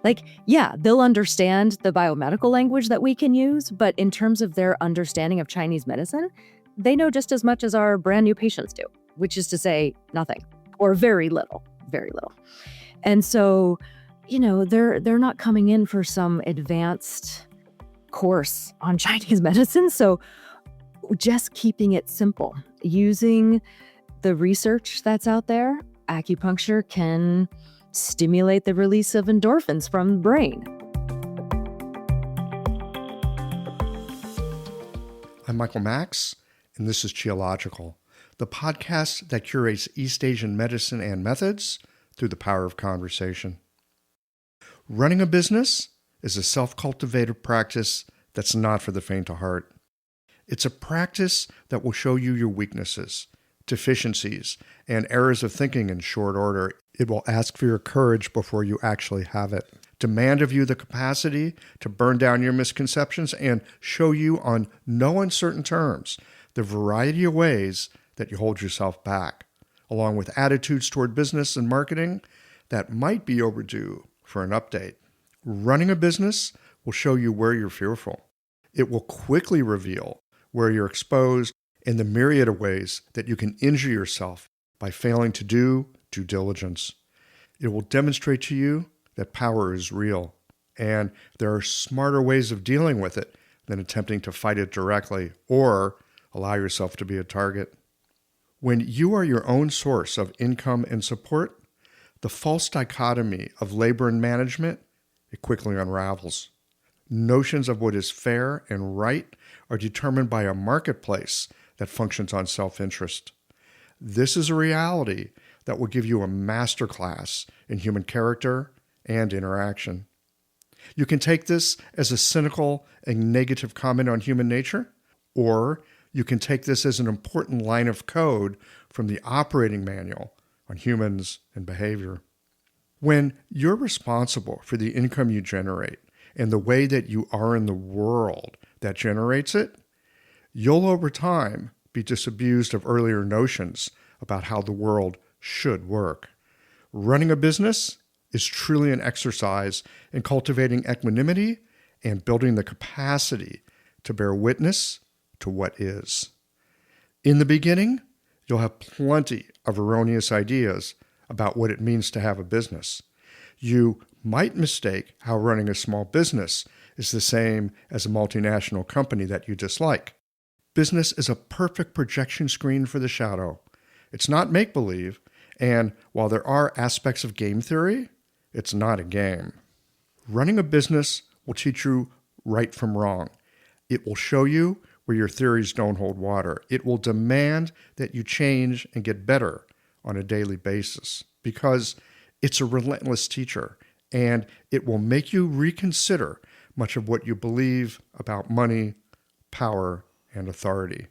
Like, yeah, they'll understand the biomedical language that we can use, but in terms of their understanding of Chinese medicine, they know just as much as our brand new patients do, which is to say nothing or very little, very little. And so, they're not coming in for some advanced course on Chinese medicine. So just keeping it simple, using the research that's out there, acupuncture can stimulate the release of endorphins from the brain. I'm Michael Max, and this is Qiological, the podcast that curates East Asian medicine and methods through the power of conversation. Running a business is a self-cultivated practice that's not for the faint of heart. It's a practice that will show you your weaknesses, deficiencies, and errors of thinking in short order. It will ask for your courage before you actually have it, demand of you the capacity to burn down your misconceptions, and show you on no uncertain terms the variety of ways that you hold yourself back, along with attitudes toward business and marketing that might be overdue for an update. Running a business will show you where you're fearful. It will quickly reveal where you're exposed and the myriad of ways that you can injure yourself by failing to do due diligence. It will demonstrate to you that power is real, and there are smarter ways of dealing with it than attempting to fight it directly or allow yourself to be a target. When you are your own source of income and support, the false dichotomy of labor and management, it quickly unravels. Notions of what is fair and right are determined by a marketplace that functions on self-interest. This is a reality that will give you a masterclass in human character and interaction. You can take this as a cynical and negative comment on human nature, or you can take this as an important line of code from the operating manual on humans and behavior. When you're responsible for the income you generate and the way that you are in the world that generates it, you'll over time be disabused of earlier notions about how the world should work. Running a business is truly an exercise in cultivating equanimity and building the capacity to bear witness to what is. In the beginning, you'll have plenty of erroneous ideas about what it means to have a business. You might mistake how running a small business is the same as a multinational company that you dislike. Business is a perfect projection screen for the shadow. It's not make-believe, and while there are aspects of game theory, it's not a game. Running a business will teach you right from wrong. It will show you where your theories don't hold water. It will demand that you change and get better on a daily basis because it's a relentless teacher, and it will make you reconsider much of what you believe about money, power, and authority.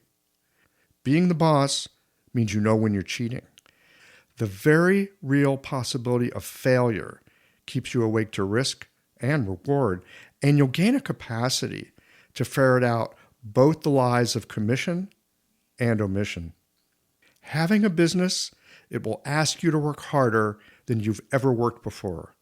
Being the boss means you know when you're cheating. The very real possibility of failure keeps you awake to risk and reward, and you'll gain a capacity to ferret out both the lies of commission and omission. Having a business, it will ask you to work harder than you've ever worked before.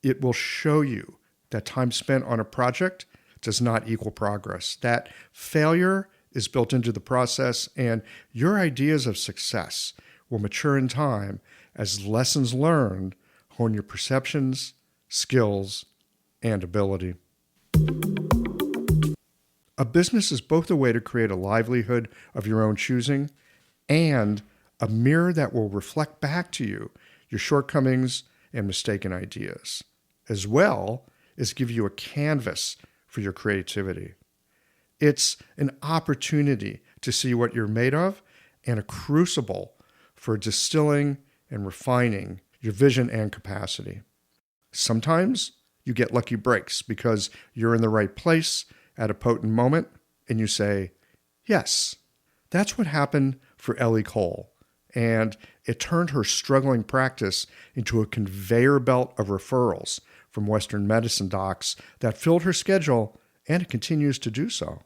It will show you that time spent on a project does not equal progress, that failure is built into the process, and your ideas of success will mature in time as lessons learned hone your perceptions, skills, and ability. A business is both a way to create a livelihood of your own choosing and a mirror that will reflect back to you your shortcomings and mistaken ideas, as well as give you a canvas for your creativity. It's an opportunity to see what you're made of and a crucible for distilling and refining your vision and capacity. Sometimes you get lucky breaks because you're in the right place at a potent moment and you say, yes. That's what happened for Elie Cole, and it turned her struggling practice into a conveyor belt of referrals from Western medicine docs that filled her schedule, and it continues to do so.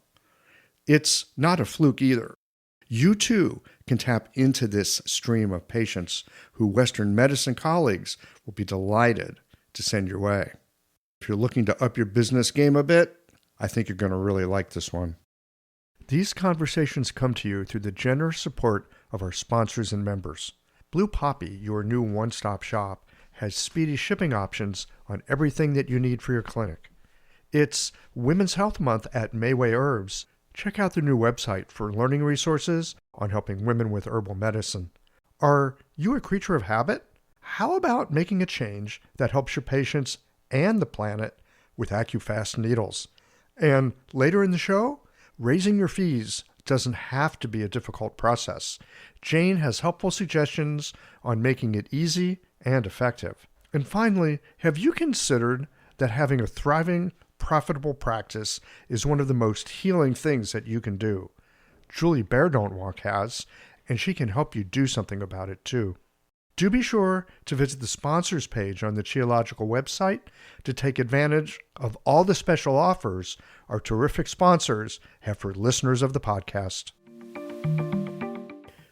It's not a fluke either. You too can tap into this stream of patients who Western medicine colleagues will be delighted to send your way. If you're looking to up your business game a bit, I think you're going to really like this one. These conversations come to you through the generous support of our sponsors and members. Blue Poppy, your new one-stop shop, has speedy shipping options on everything that you need for your clinic. It's Women's Health Month at Mayway Herbs. Check out their new website for learning resources on helping women with herbal medicine. Are you a creature of habit? How about making a change that helps your patients and the planet with AccuFast needles? And later in the show, raising your fees doesn't have to be a difficult process. Jane has helpful suggestions on making it easy and effective. And finally, have you considered that having a thriving, profitable practice is one of the most healing things that you can do? Julie Bear Don't Walk has, and she can help you do something about it too. Do be sure to visit the sponsors page on the Qiological website to take advantage of all the special offers our terrific sponsors have for listeners of the podcast.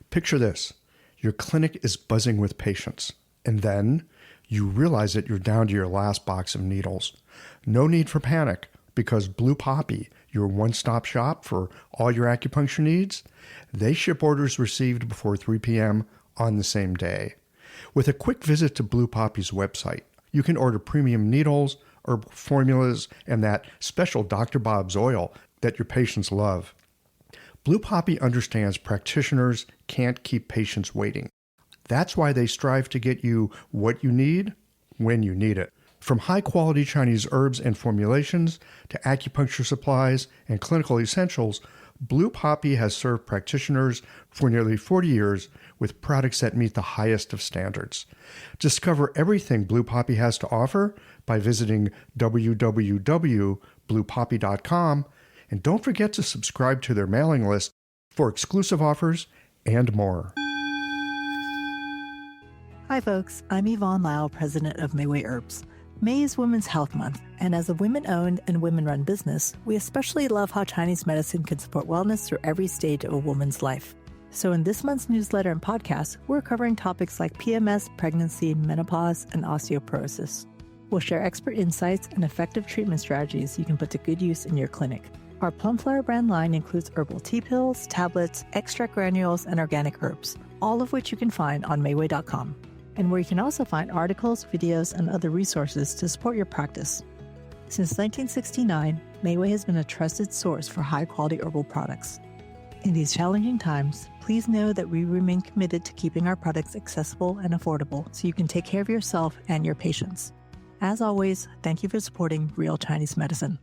Picture this. Your clinic is buzzing with patients, and then you realize that you're down to your last box of needles. No need for panic, because Blue Poppy, your one-stop shop for all your acupuncture needs, they ship orders received before 3 p.m. on the same day. With a quick visit to Blue Poppy's website, you can order premium needles, herbal formulas, and that special Dr. Bob's oil that your patients love. Blue Poppy understands practitioners can't keep patients waiting. That's why they strive to get you what you need when you need it. From high-quality Chinese herbs and formulations to acupuncture supplies and clinical essentials, Blue Poppy has served practitioners for nearly 40 years with products that meet the highest of standards. Discover everything Blue Poppy has to offer by visiting www.bluepoppy.com, and don't forget to subscribe to their mailing list for exclusive offers and more. Hi folks, I'm Yvonne Lau, president of Mayway Herbs. May is Women's Health Month, and as a women-owned and women-run business, we especially love how Chinese medicine can support wellness through every stage of a woman's life. So in this month's newsletter and podcast, we're covering topics like PMS, pregnancy, menopause, and osteoporosis. We'll share expert insights and effective treatment strategies you can put to good use in your clinic. Our Plumflower brand line includes herbal tea pills, tablets, extract granules, and organic herbs, all of which you can find on Mayway.com. And where you can also find articles, videos, and other resources to support your practice. Since 1969, Mayway has been a trusted source for high-quality herbal products. In these challenging times, please know that we remain committed to keeping our products accessible and affordable so you can take care of yourself and your patients. As always, thank you for supporting Real Chinese Medicine.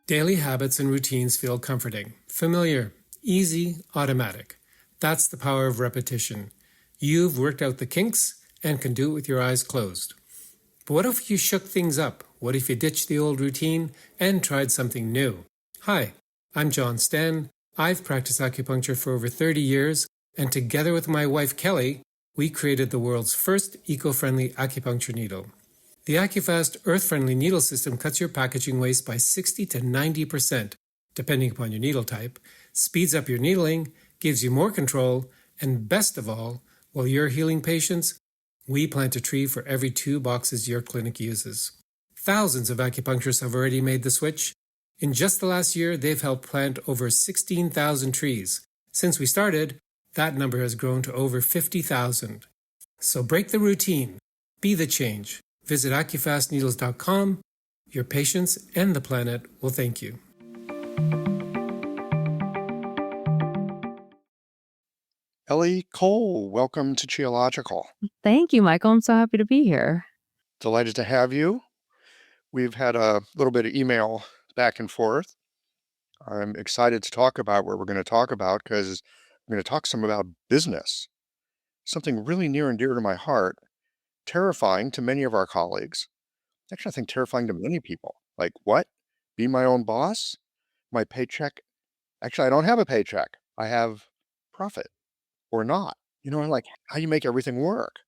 Daily habits and routines feel comforting, familiar, easy, automatic. That's the power of repetition. You've worked out the kinks and can do it with your eyes closed. But what if you shook things up? What if you ditched the old routine and tried something new? Hi, I'm John Sten. I've practiced acupuncture for over 30 years, and together with my wife Kelly, we created the world's first eco-friendly acupuncture needle. The AccuFast earth-friendly needle system cuts your packaging waste by 60 to 90%, depending upon your needle type, speeds up your needling, gives you more control, and best of all, while you're healing patients, we plant a tree for every 2 boxes your clinic uses. Thousands of acupuncturists have already made the switch. In just the last year, they've helped plant over 16,000 trees. Since we started, that number has grown to over 50,000. So break the routine. Be the change. Visit acufastneedles.com. Your patients and the planet will thank you. Elie Cole, welcome to Qiological. Thank you, Michael. I'm so happy to be here. Delighted to have you. We've had a little bit of email back and forth. I'm excited to talk about what we're going to talk about because I'm going to talk some about business, something really near and dear to my heart, terrifying to many of our colleagues. Actually, I think terrifying to many people. Like, what? Be my own boss? My paycheck? Actually, I don't have a paycheck. I have profit or not. And like, how you make everything work?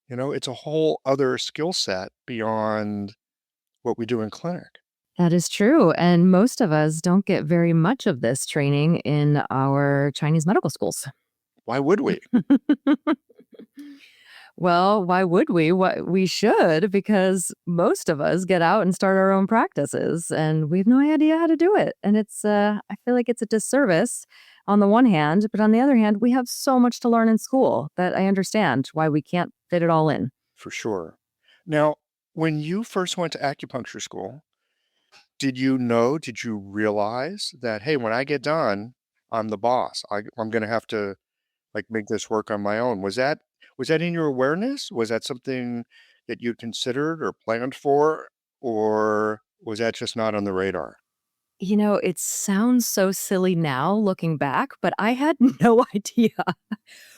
It's a whole other skill set beyond what we do in clinic. That is true. And most of us don't get very much of this training in our Chinese medical schools. Why would we? Well, why would we? We should, because most of us get out and start our own practices and we have no idea how to do it. And I feel like it's a disservice on the one hand, but on the other hand, we have so much to learn in school that I understand why we can't fit it all in. For sure. Now, when you first went to acupuncture school, did you realize that, hey, when I get done, I'm the boss. I'm going to have to like make this work on my own. Was that in your awareness? Was that something that you considered or planned for, or was that just not on the radar? It sounds so silly now looking back, but I had no idea,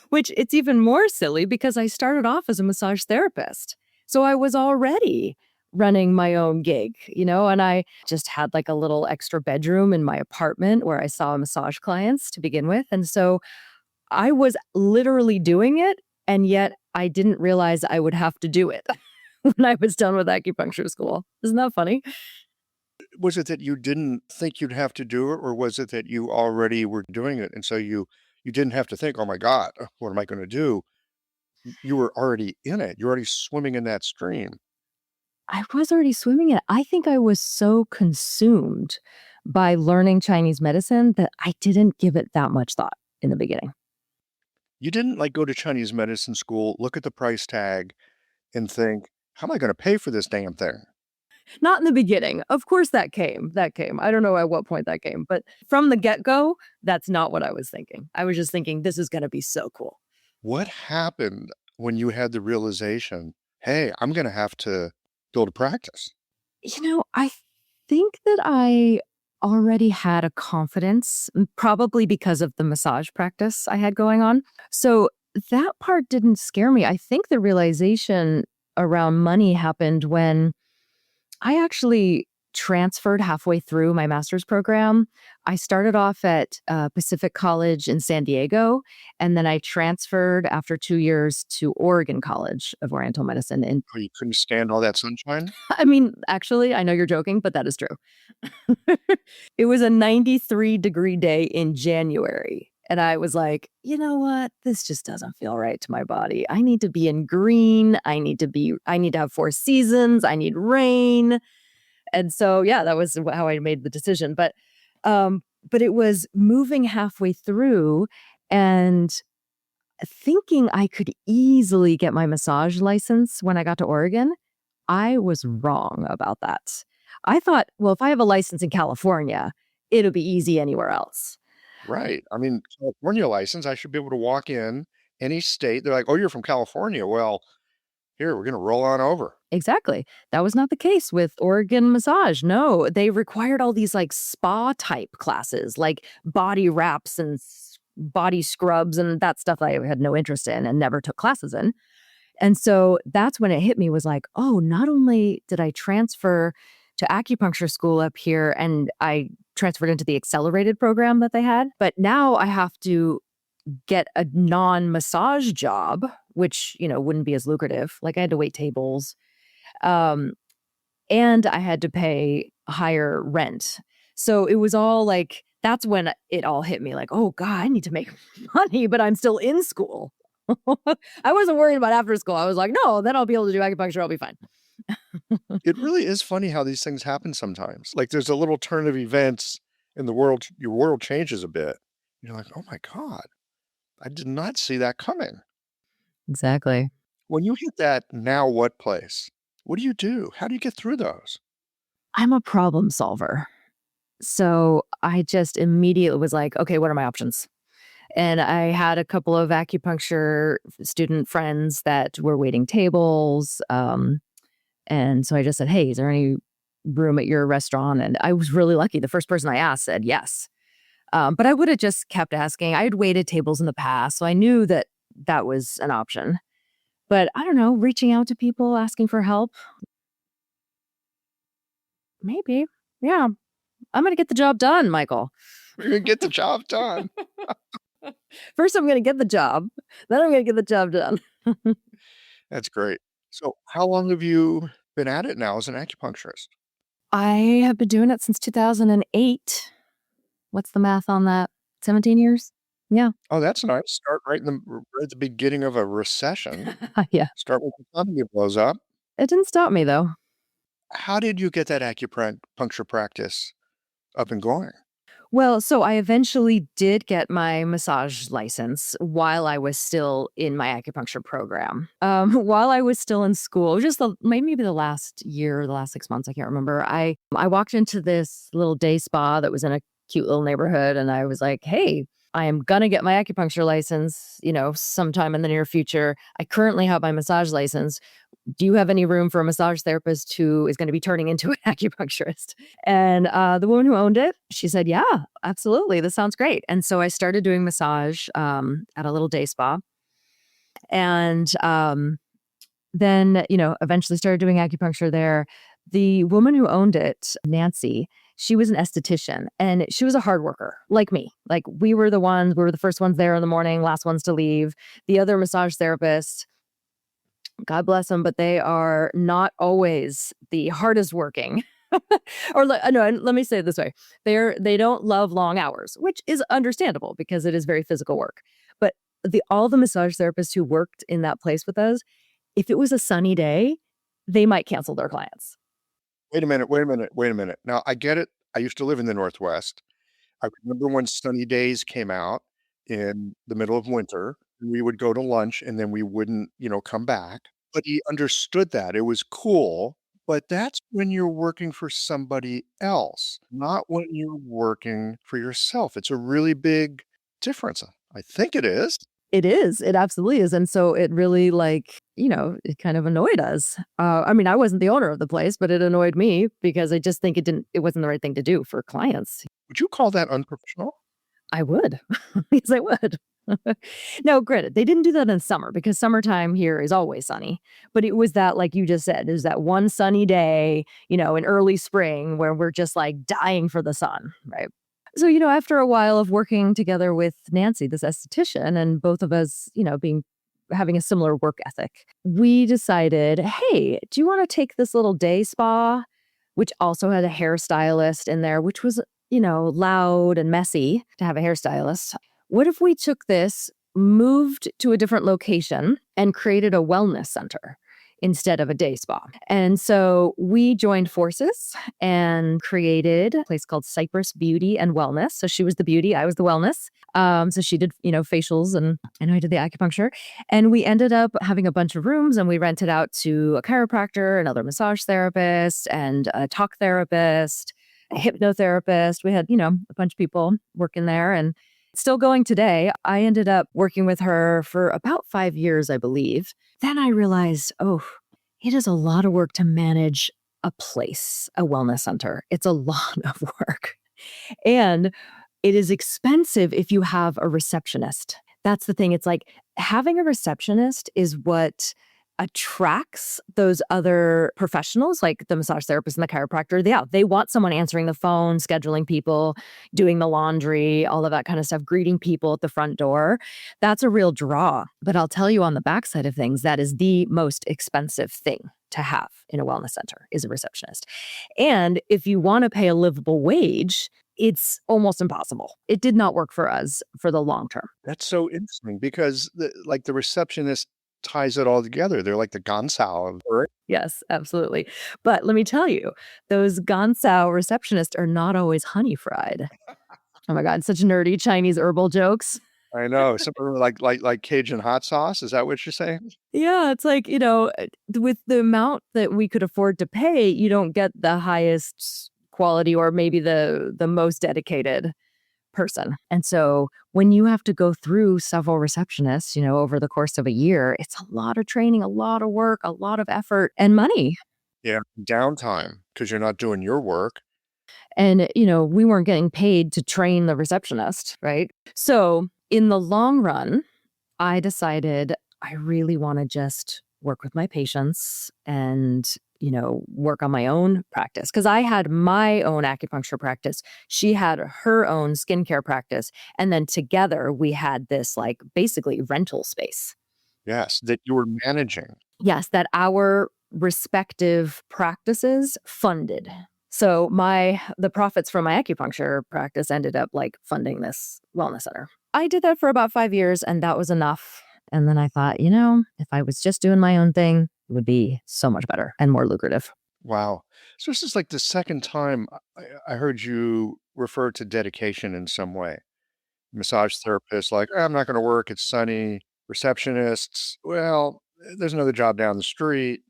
which it's even more silly because I started off as a massage therapist. So I was already running my own gig, and I just had like a little extra bedroom in my apartment where I saw massage clients to begin with. And so I was literally doing it, and yet I didn't realize I would have to do it when I was done with acupuncture school. Isn't that funny? Was it that you didn't think you'd have to do it, or was it that you already were doing it, and so you didn't have to think, "Oh my god, what am I gonna do?" You were already in it. You're already swimming in that stream. I was already swimming in it. I think I was so consumed by learning Chinese medicine that I didn't give it that much thought in the beginning. You didn't, like, go to Chinese medicine school, look at the price tag, and think, "How am I gonna pay for this damn thing?" Not in the beginning. Of course that came. That came. I don't know at what point that came, but from the get-go, that's not what I was thinking. I was just thinking this is going to be so cool. What happened when you had the realization, "Hey, I'm gonna have to build a practice?" I think that I already had a confidence, probably because of the massage practice I had going on. So that part didn't scare me. I think the realization around money happened when I actually transferred halfway through my master's program. I started off at Pacific College in San Diego, and then I transferred after 2 years to Oregon College of Oriental Medicine. And Oh, you couldn't stand all that sunshine? I mean, actually, I know you're joking, but that is true. It was a 93-degree day in January. And I was like, you know what? This just doesn't feel right to my body. I need to be in green. I need to have four seasons. I need rain. And so, yeah, that was how I made the decision. But it was moving halfway through and thinking I could easily get my massage license when I got to Oregon. I was wrong about that. I thought, well, if I have a license in California, it'll be easy anywhere else. Right. I mean, California license, I should be able to walk in any state. They're like, "Oh, you're from California. Well, here, we're gonna roll on over." Exactly. That was not the case with Oregon massage. No, they required all these like spa type classes, like body wraps and body scrubs and that stuff I had no interest in and never took classes in. And so that's when it hit me was like, oh, not only did I transfer to acupuncture school up here and I transferred into the accelerated program that they had, but now I have to get a non-massage job, which, wouldn't be as lucrative. Like I had to wait tables. Um, and I had to pay higher rent. So it was all like, that's when it all hit me like, oh God, I need to make money, but I'm still in school. I wasn't worried about after school. I was like, no, then I'll be able to do acupuncture. I'll be fine. It really is funny how these things happen sometimes. Like, there's a little turn of events in the world, your world changes a bit. You're like, "Oh my god, I did not see that coming." Exactly. When you hit that now what place, what do you do? How do you get through those? I'm a problem solver. So I just immediately was like, okay, what are my options? And I had a couple of acupuncture student friends that were waiting tables. And so I just said, hey, is there any room at your restaurant? And I was really lucky. The first person I asked said yes. But I would have just kept asking. I had waited tables in the past, so I knew that that was an option. But I don't know, reaching out to people, asking for help, maybe. Yeah, I'm going to get the job done, Michael. You're gonna get the job done. First, I'm going to get the job. Then I'm going to get the job done. That's great. So how long have you been at it now as an acupuncturist? I have been doing it since 2008. What's the math on that? 17 years? Yeah. Oh, that's nice. Start right at the beginning of a recession. Yeah. Start when the economy blows up. It didn't stop me though. How did you get that acupuncture practice up and going? Well, so I eventually did get my massage license while I was still in my acupuncture program. While I was still in school, just maybe the last year, the last 6 months, I can't remember. I walked into this little day spa that was in a cute little neighborhood, and I was like, "Hey, I am gonna get my acupuncture license, sometime in the near future. I currently have my massage license. Do you have any room for a massage therapist who is going to be turning into an acupuncturist?" And the woman who owned it, she said, "Yeah, absolutely. This sounds great." And so I started doing massage at a little day spa. And then, eventually started doing acupuncture there. The woman who owned it, Nancy, she was an esthetician and she was a hard worker like me. Like we were the first ones there in the morning, last ones to leave. The other massage therapists, God bless them, but they are not always the hardest working. No, let me say it this way. They don't love long hours, which is understandable because it is very physical work. But all the massage therapists who worked in that place with us, if it was a sunny day, they might cancel their clients. Wait a minute, wait a minute, wait a minute. Now, I get it. I used to live in the Northwest. I remember when sunny days came out in the middle of winter, we would go to lunch and then we wouldn't, come back. But he understood that. It was cool, but that's when you're working for somebody else, not when you're working for yourself. It's a really big difference. I think it is. It is. It absolutely is. And so it really it kind of annoyed us. I mean, I wasn't the owner of the place, but it annoyed me because I just think it wasn't the right thing to do for clients. Would you call that unprofessional? I would. Yes, I would. Now, granted, they didn't do that in summer because summertime here is always sunny. But it was that, like you just said, it was that one sunny day, in early spring where we're just like dying for the sun, right? So, after a while of working together with Nancy, this esthetician, and both of us, having a similar work ethic, we decided, hey, do you want to take this little day spa, which also had a hairstylist in there, which was, loud and messy to have a hairstylist. What if we took this, moved to a different location, and created a wellness center instead of a day spa? And so we joined forces and created a place called Cypress Beauty and Wellness. So she was the beauty, I was the wellness. So she did, facials and I did the acupuncture. And we ended up having a bunch of rooms and we rented out to a chiropractor, another massage therapist, and a talk therapist, a hypnotherapist. We had, a bunch of people working there and still going today. I ended up working with her for about 5 years, I believe. Then I realized, it is a lot of work to manage a place, a wellness center. It's a lot of work. And it is expensive if you have a receptionist. That's the thing. It's like having a receptionist is what attracts those other professionals, like the massage therapist and the chiropractor. Yeah, they want someone answering the phone, scheduling people, doing the laundry, all of that kind of stuff, greeting people at the front door. That's a real draw. But I'll tell you on the backside of things, that is the most expensive thing to have in a wellness center is a receptionist. And if you want to pay a livable wage, it's almost impossible. It did not work for us for the long term. That's so interesting because the receptionist ties it all together. They're like the Gansao of her. Yes, absolutely. But let me tell you, those Gansao receptionists are not always honey fried. Oh my God, such nerdy Chinese herbal jokes. I know. Something like Cajun hot sauce. Is that what you're saying? Yeah, it's like, with the amount that we could afford to pay, you don't get the highest quality or maybe the most dedicated person. And so when you have to go through several receptionists, over the course of a year, it's a lot of training, a lot of work, a lot of effort and money. Yeah. Downtime because you're not doing your work. And, we weren't getting paid to train the receptionist, right? So in the long run, I decided I really want to just work with my patients and, work on my own practice. Because I had my own acupuncture practice. She had her own skincare practice. And then together we had this basically rental space. Yes, that you were managing. Yes, that our respective practices funded. So the profits from my acupuncture practice ended up funding this wellness center. I did that for about 5 years, and that was enough. And then I thought, if I was just doing my own thing, it would be so much better and more lucrative. Wow. So this is like the second time I heard you refer to dedication in some way. Massage therapists, like, I'm not going to work. It's sunny. Receptionists, well, there's another job down the street.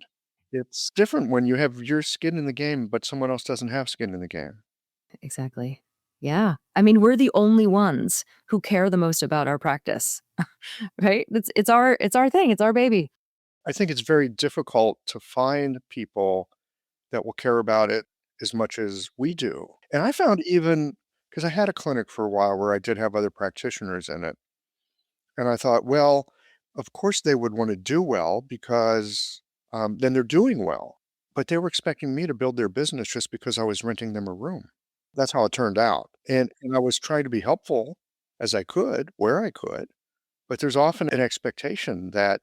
It's different when you have your skin in the game, but someone else doesn't have skin in the game. Exactly. Yeah. I mean, we're the only ones who care the most about our practice, right? It's our thing. It's our baby. I think it's very difficult to find people that will care about it as much as we do. And I found even because I had a clinic for a while where I did have other practitioners in it. And I thought, well, of course they would want to do well because then they're doing well. But they were expecting me to build their business just because I was renting them a room. That's how it turned out. And I was trying to be helpful as I could, where I could. But there's often an expectation that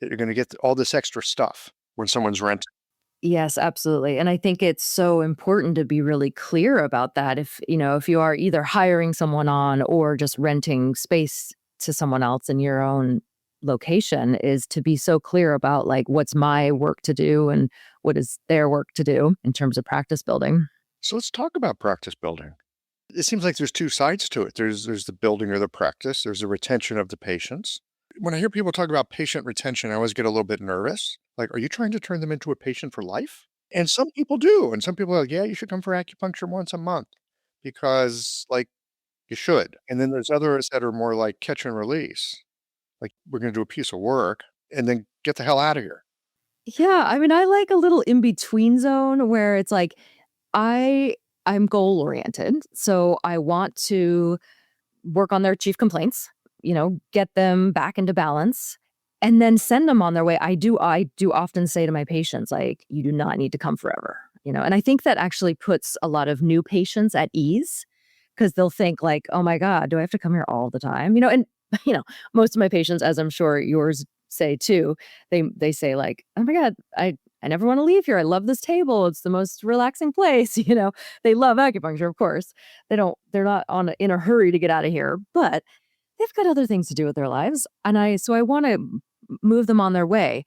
you're going to get all this extra stuff when someone's renting. Yes, absolutely. And I think it's so important to be really clear about that. If you are either hiring someone on or just renting space to someone else in your own location, is to be so clear about like what's my work to do and what is their work to do in terms of practice building. So let's talk about practice building. It seems like there's two sides to it. There's the building or the practice. There's the retention of the patients. When I hear people talk about patient retention, I always get a little bit nervous. Like, are you trying to turn them into a patient for life? And some people do. And some people are like, yeah, you should come for acupuncture once a month because, like, you should. And then there's others that are more like catch and release. Like, we're going to do a piece of work and then get the hell out of here. Yeah, I mean, I like a little in between zone where it's like I'm goal oriented, so I want to work on their chief complaints, get them back into balance and then send them on their way. I do often say to my patients, like, you do not need to come forever, and I think that actually puts a lot of new patients at ease because they'll think like, oh my God, do I have to come here all the time? And most of my patients, as I'm sure yours say too, they say like, oh my God, I never want to leave here. I love this table. It's the most relaxing place. They love acupuncture, of course. They're not in a hurry to get out of here, but they've got other things to do with their lives. So I want to move them on their way.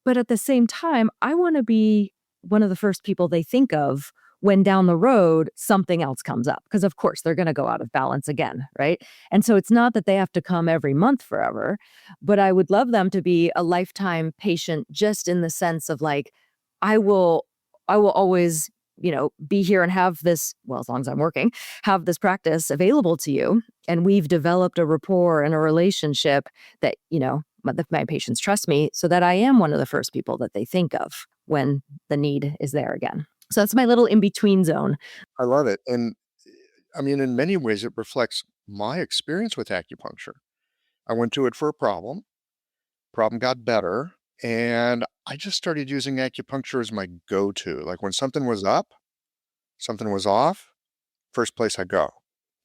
But at the same time, I want to be one of the first people they think of when down the road something else comes up. Because of course they're going to go out of balance again, right? And so it's not that they have to come every month forever, but I would love them to be a lifetime patient just in the sense of like, I will always, be here and have this, well, as long as I'm working, have this practice available to you. And we've developed a rapport and a relationship that, my patients trust me so that I am one of the first people that they think of when the need is there again. So that's my little in-between zone. I love it. And I mean, in many ways, it reflects my experience with acupuncture. I went to it for a problem got better, and I just started using acupuncture as my go-to. Like when something was up, something was off, first place I go,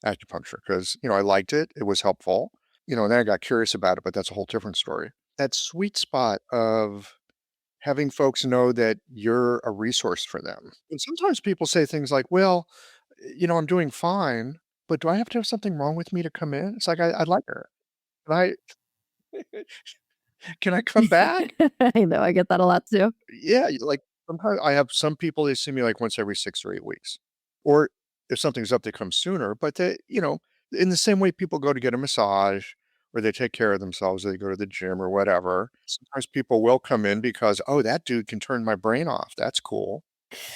acupuncture, because, I liked it. It was helpful, and then I got curious about it, but that's a whole different story. That sweet spot of having folks know that you're a resource for them. And sometimes people say things like, well, I'm doing fine, but do I have to have something wrong with me to come in? It's like, I'd like her. Can I, can I come back? I know, I get that a lot too. Yeah, like, sometimes I have some people, they see me, like, once every 6 or 8 weeks. Or if something's up, they come sooner, but in the same way people go to get a massage or they take care of themselves, or they go to the gym or whatever, sometimes people will come in because, "Oh, that dude can turn my brain off. That's cool."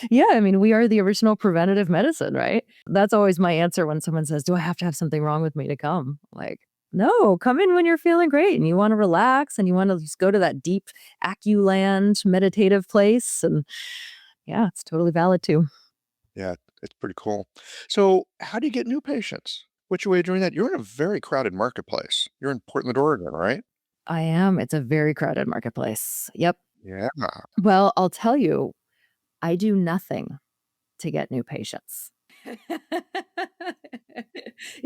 Yeah, I mean, we are the original preventative medicine, right? That's always my answer when someone says, do I have to have something wrong with me to come? Like, no, come in when you're feeling great and you want to relax and you want to just go to that deep aculand meditative place. And yeah, it's totally valid too. Yeah, it's pretty cool. So, how do you get new patients? What's your way of doing that? You're in a very crowded marketplace. You're in Portland, Oregon, right? I am. It's a very crowded marketplace. Yep. Yeah. Well, I'll tell you, I do nothing to get new patients. It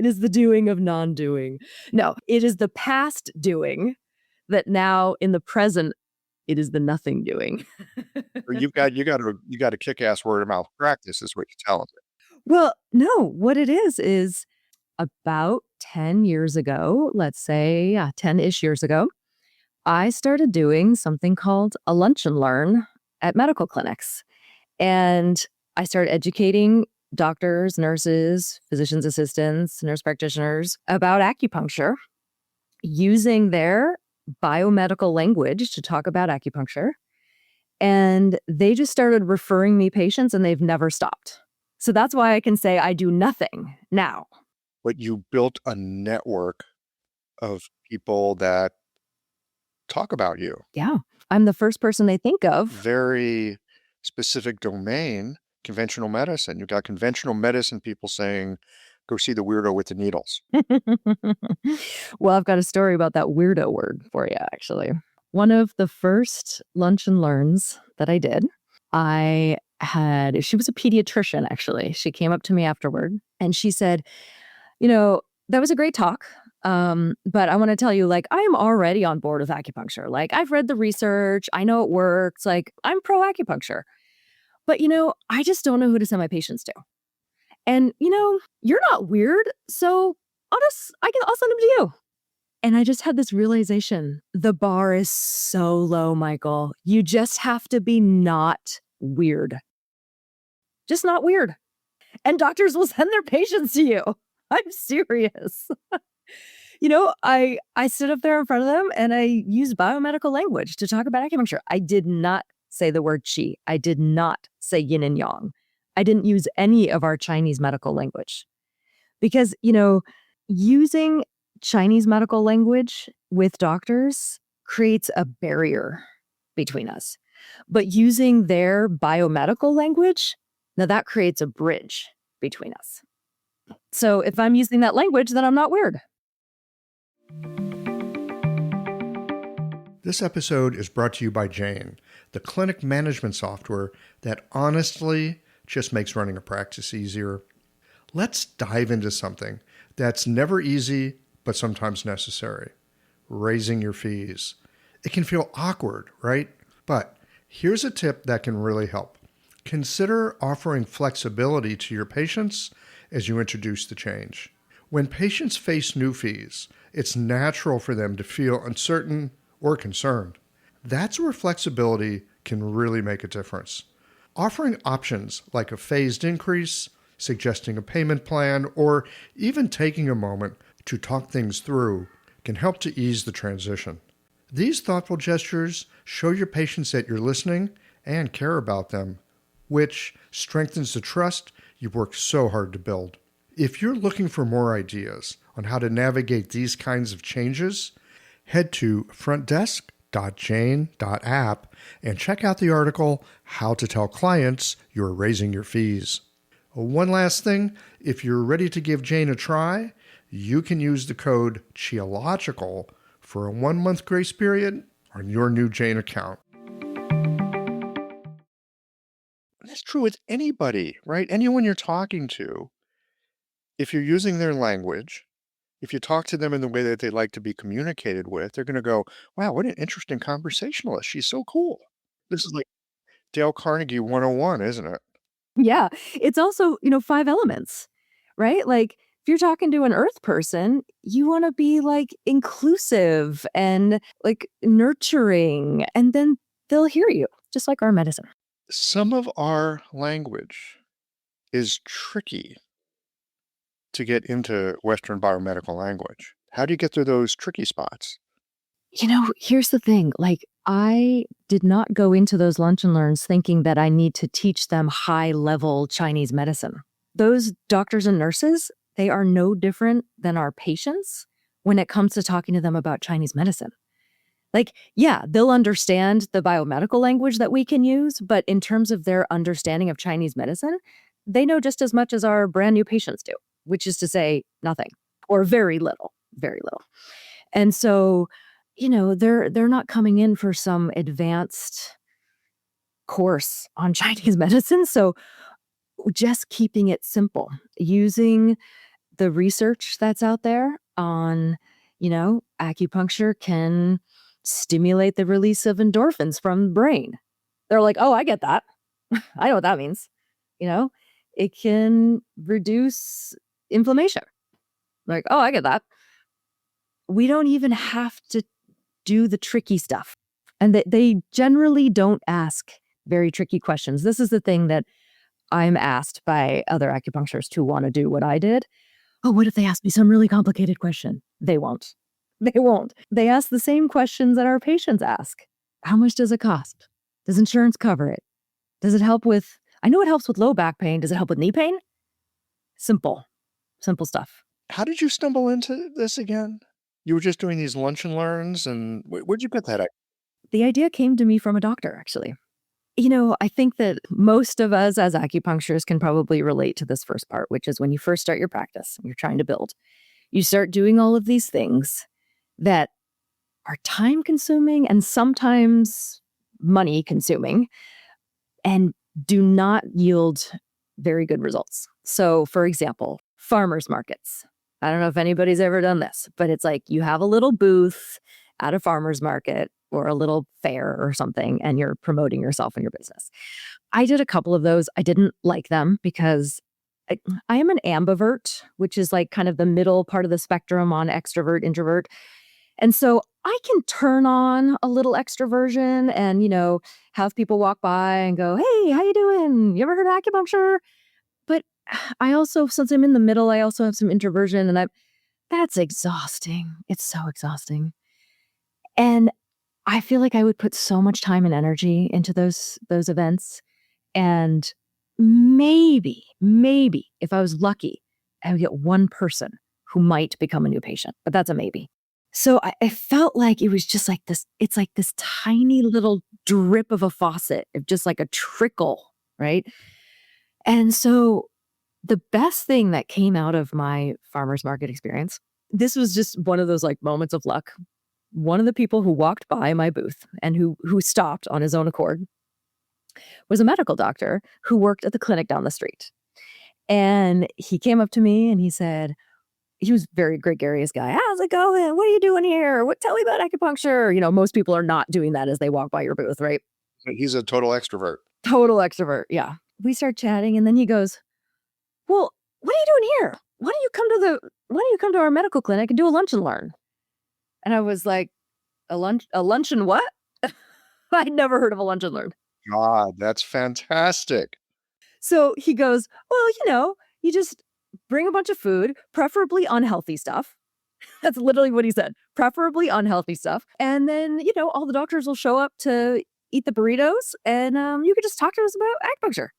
is the doing of non-doing. No, it is the past doing that now in the present, it is the nothing doing. So you got a kick-ass word of mouth practice is what you're telling me. Well, no, what it is about 10 years ago, let's say 10-ish years ago, I started doing something called a lunch and learn at medical clinics. And I started educating doctors, nurses, physician's assistants, nurse practitioners about acupuncture using their biomedical language to talk about acupuncture. And they just started referring me patients and they've never stopped. So that's why I can say I do nothing now. But you built a network of people that talk about you. Yeah. I'm the first person they think of. Very specific domain, conventional medicine. You've got conventional medicine people saying, go see the weirdo with the needles. Well, I've got a story about that weirdo word for you, actually. One of the first lunch and learns that I did, she was a pediatrician, actually. She came up to me afterward and she said, that was a great talk. But I want to tell you, I am already on board with acupuncture. I've read the research. I know it works. I'm pro acupuncture. But, I just don't know who to send my patients to. And, you're not weird. So I'll send them to you. And I just had this realization. The bar is so low, Michael. You just have to be not weird. Just not weird. And doctors will send their patients to you. I'm serious. I stood up there in front of them and I used biomedical language to talk about acupuncture. I did not say the word qi. I did not say yin and yang. I didn't use any of our Chinese medical language. Because, using Chinese medical language with doctors creates a barrier between us. But using their biomedical language, now that creates a bridge between us. So if I'm using that language, then I'm not weird. This episode is brought to you by Jane, the clinic management software that honestly just makes running a practice easier. Let's dive into something that's never easy, but sometimes necessary: raising your fees. It can feel awkward, right? But here's a tip that can really help. Consider offering flexibility to your patients as you introduce the change. When patients face new fees, it's natural for them to feel uncertain or concerned. That's where flexibility can really make a difference. Offering options like a phased increase, suggesting a payment plan, or even taking a moment to talk things through can help to ease the transition. These thoughtful gestures show your patients that you're listening and care about them, which strengthens the trust you've worked so hard to build. If you're looking for more ideas on how to navigate these kinds of changes, head to frontdesk.jane.app and check out the article, How to Tell Clients You're Raising Your Fees. One last thing, if you're ready to give Jane a try, you can use the code CHIOLOGICAL for a 1-month grace period on your new Jane account. That's true with anybody, right? Anyone you're talking to, if you're using their language, if you talk to them in the way that they like to be communicated with, they're going to go, wow, what an interesting conversationalist. She's so cool. This is like Dale Carnegie 101, isn't it? Yeah. It's also, 5 elements, right? If you're talking to an earth person, you want to be inclusive and nurturing, and then they'll hear you, just like our medicine. Some of our language is tricky to get into Western biomedical language. How do you get through those tricky spots? Here's the thing. I did not go into those lunch and learns thinking that I need to teach them high-level Chinese medicine. Those doctors and nurses, they are no different than our patients when it comes to talking to them about Chinese medicine. Yeah, they'll understand the biomedical language that we can use, but in terms of their understanding of Chinese medicine, they know just as much as our brand new patients do, which is to say nothing or very little, very little. And so, they're not coming in for some advanced course on Chinese medicine. So just keeping it simple, using the research that's out there on, acupuncture can stimulate the release of endorphins from the brain. They're like, oh, I get that. I know what that means. It can reduce inflammation. Like, oh, I get that. We don't even have to do the tricky stuff. And they generally don't ask very tricky questions. This is the thing that I'm asked by other acupuncturists who want to do what I did. Oh, what if they ask me some really complicated question? They won't. They won't. They ask the same questions that our patients ask. How much does it cost? Does insurance cover it? Does it help with, I know it helps with low back pain. Does it help with knee pain? Simple stuff. How did you stumble into this again? You were just doing these lunch and learns, and where'd you get that? The idea came to me from a doctor, actually. I think that most of us as acupuncturists can probably relate to this first part, which is when you first start your practice, you're trying to build. You start doing all of these things that are time consuming and sometimes money consuming and do not yield very good results. So, for example, farmers markets. I don't know if anybody's ever done this, but it's like you have a little booth at a farmer's market or a little fair or something, and you're promoting yourself and your business. I did a couple of those. I didn't like them because I am an ambivert, which is like kind of the middle part of the spectrum on extrovert, introvert. And so I can turn on a little extroversion and, have people walk by and go, hey, how you doing? You ever heard of acupuncture? But I also, since I'm in the middle, I also have some introversion and that's exhausting. It's so exhausting. And I feel like I would put so much time and energy into those events. And maybe if I was lucky, I would get one person who might become a new patient, but that's a maybe. So I felt like it was just like this, it's like this tiny little drip of a faucet, of just like a trickle, right? And so the best thing that came out of my farmer's market experience, this was just one of those like moments of luck. One of the people who walked by my booth and who stopped on his own accord was a medical doctor who worked at the clinic down the street. And he came up to me and he said, he was a very gregarious guy. How's it going? What are you doing here? Tell me about acupuncture. Most people are not doing that as they walk by your booth, right? He's a total extrovert. Total extrovert, yeah. We start chatting and then he goes, well, what are you doing here? Why don't you come to our medical clinic and do a lunch and learn? And I was like, a lunch and what? I'd never heard of a lunch and learn. God, that's fantastic. So he goes, well, you just bring a bunch of food, preferably unhealthy stuff. That's literally what he said. Preferably unhealthy stuff. And then, all the doctors will show up to eat the burritos and you could just talk to us about acupuncture.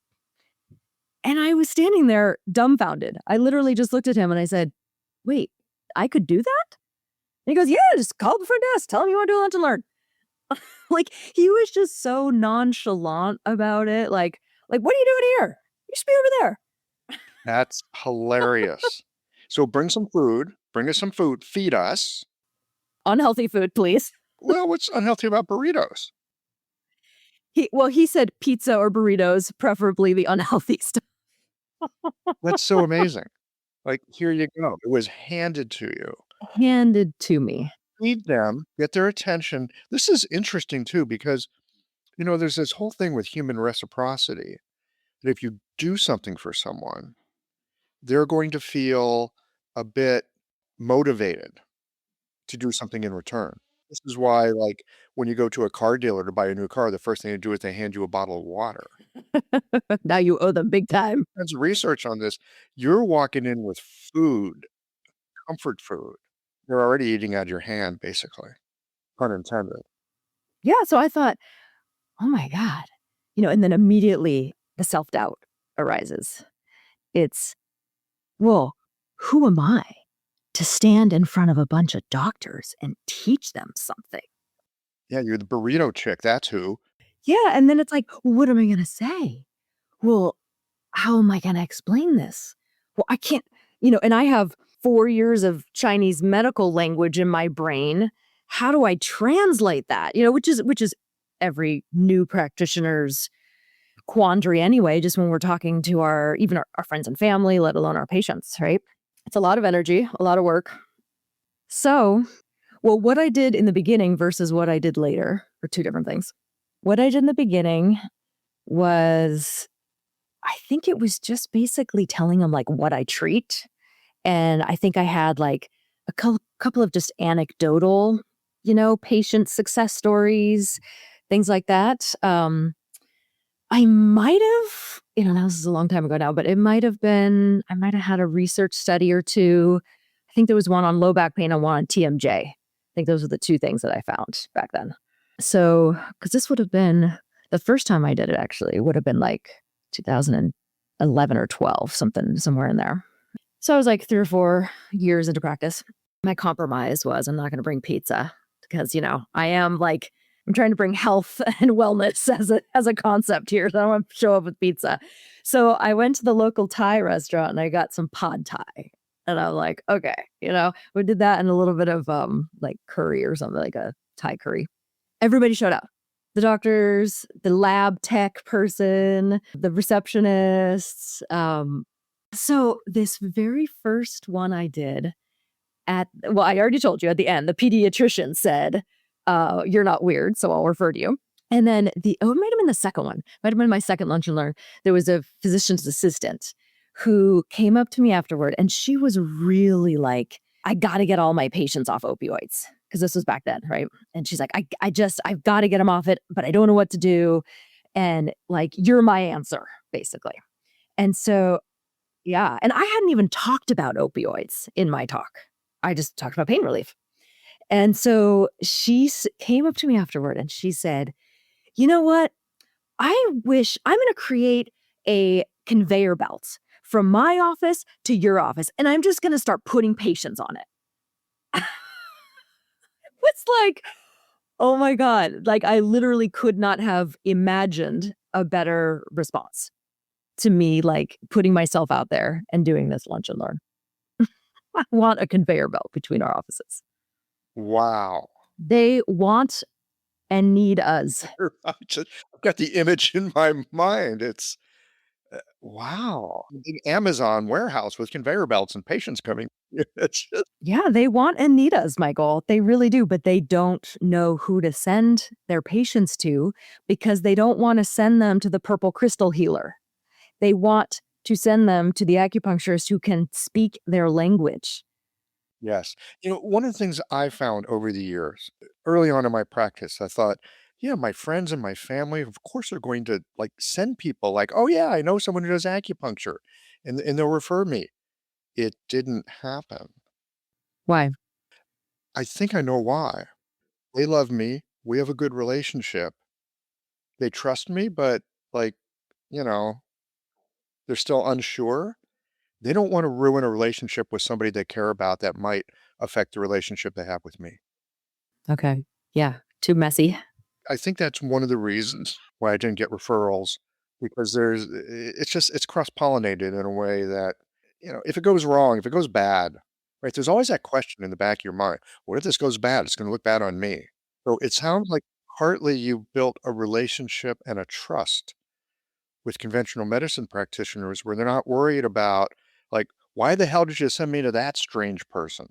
And I was standing there dumbfounded. I literally just looked at him and I said, wait, I could do that? And he goes, yeah, just call the front desk. Tell him you want to do a lunch and learn. Like, he was just so nonchalant about it. Like, what are you doing here? You should be over there. That's hilarious. So bring us some food, feed us. Unhealthy food, please. Well, what's unhealthy about burritos? He said pizza or burritos, preferably the unhealthy stuff. That's so amazing. Like, here you go. It was handed to you. Handed to me. Feed them, get their attention. This is interesting too, because, there's this whole thing with human reciprocity, that if you do something for someone, they're going to feel a bit motivated to do something in return. This is why, like, when you go to a car dealer to buy a new car, the first thing they do is they hand you a bottle of water. Now you owe them big time. There's research on this. You're walking in with food, comfort food. They're already eating out of your hand, basically. Pun intended. Yeah, so I thought, oh my God. And then immediately the self-doubt arises. It's, well, who am I to stand in front of a bunch of doctors and teach them something? Yeah, you're the burrito chick. That's who. Yeah, and then it's like, what am I going to say? Well, how am I going to explain this? Well, I can't, and I have 4 years of Chinese medical language in my brain. How do I translate that? Which is every new practitioner's quandary anyway, just when we're talking to our friends and family, let alone our patients, right? It's a lot of energy, a lot of work. So, what I did in the beginning versus what I did later are two different things. What I did in the beginning was, I think it was just basically telling them like what I treat And I think I had like a couple of just anecdotal, patient success stories, things like that. I might have, now this is a long time ago now, but I might have had a research study or two. I think there was one on low back pain and one on TMJ. I think those were the two things that I found back then. So, because this would have been the first time I did it, actually, would have been like 2011 or 12, somewhere in there. So I was like 3 or 4 years into practice. My compromise was I'm not going to bring pizza because, I am like, I'm trying to bring health and wellness as a concept here. So I don't want to show up with pizza. So I went to the local Thai restaurant and I got some pad Thai. And I'm like, okay, we did that and a little bit of like curry or something, like a Thai curry. Everybody showed up. The doctors, the lab tech person, the receptionists. So this very first one I did I already told you at the end, the pediatrician said, you're not weird, so I'll refer to you. And then it might have been the second one, might have been my second lunch and learn. There was a physician's assistant who came up to me afterward, and she was really like, I got to get all my patients off opioids. Because this was back then, right? And she's like, I've got to get them off it, but I don't know what to do. And like, you're my answer, basically. And so, yeah. And I hadn't even talked about opioids in my talk. I just talked about pain relief. And so she came up to me afterward and she said, you know what? I wish I'm going to create a conveyor belt from my office to your office. And I'm just going to start putting patients on it. It's like, oh my God. Like I literally could not have imagined a better response to me, like putting myself out there and doing this lunch and learn. I want a conveyor belt between our offices. Wow. They want and need us. I've got the image in my mind. It's wow. Big Amazon warehouse with conveyor belts and patients coming. It's just Yeah, they want and need us, Michael. They really do, but they don't know who to send their patients to because they don't want to send them to the purple crystal healer. They want to send them to the acupuncturist who can speak their language. yes. One of the things I found over the years, early on in my practice, I thought, yeah, my friends and my family, of course, are going to like send people like, oh yeah, I know someone who does acupuncture, and they'll refer me. It didn't happen. Why? I think I know why. They love me. We have a good relationship. They trust me, but like, you know, they're still unsure. They don't want to ruin a relationship with somebody they care about that might affect the relationship they have with me. Okay. Yeah. Too messy. I think that's one of the reasons why I didn't get referrals because it's cross-pollinated in a way that, if it goes wrong, if it goes bad, right? There's always that question in the back of your mind. What if this goes bad? It's going to look bad on me. So it sounds like partly you built a relationship and a trust with conventional medicine practitioners where they're not worried about like, why the hell did you send me to that strange person?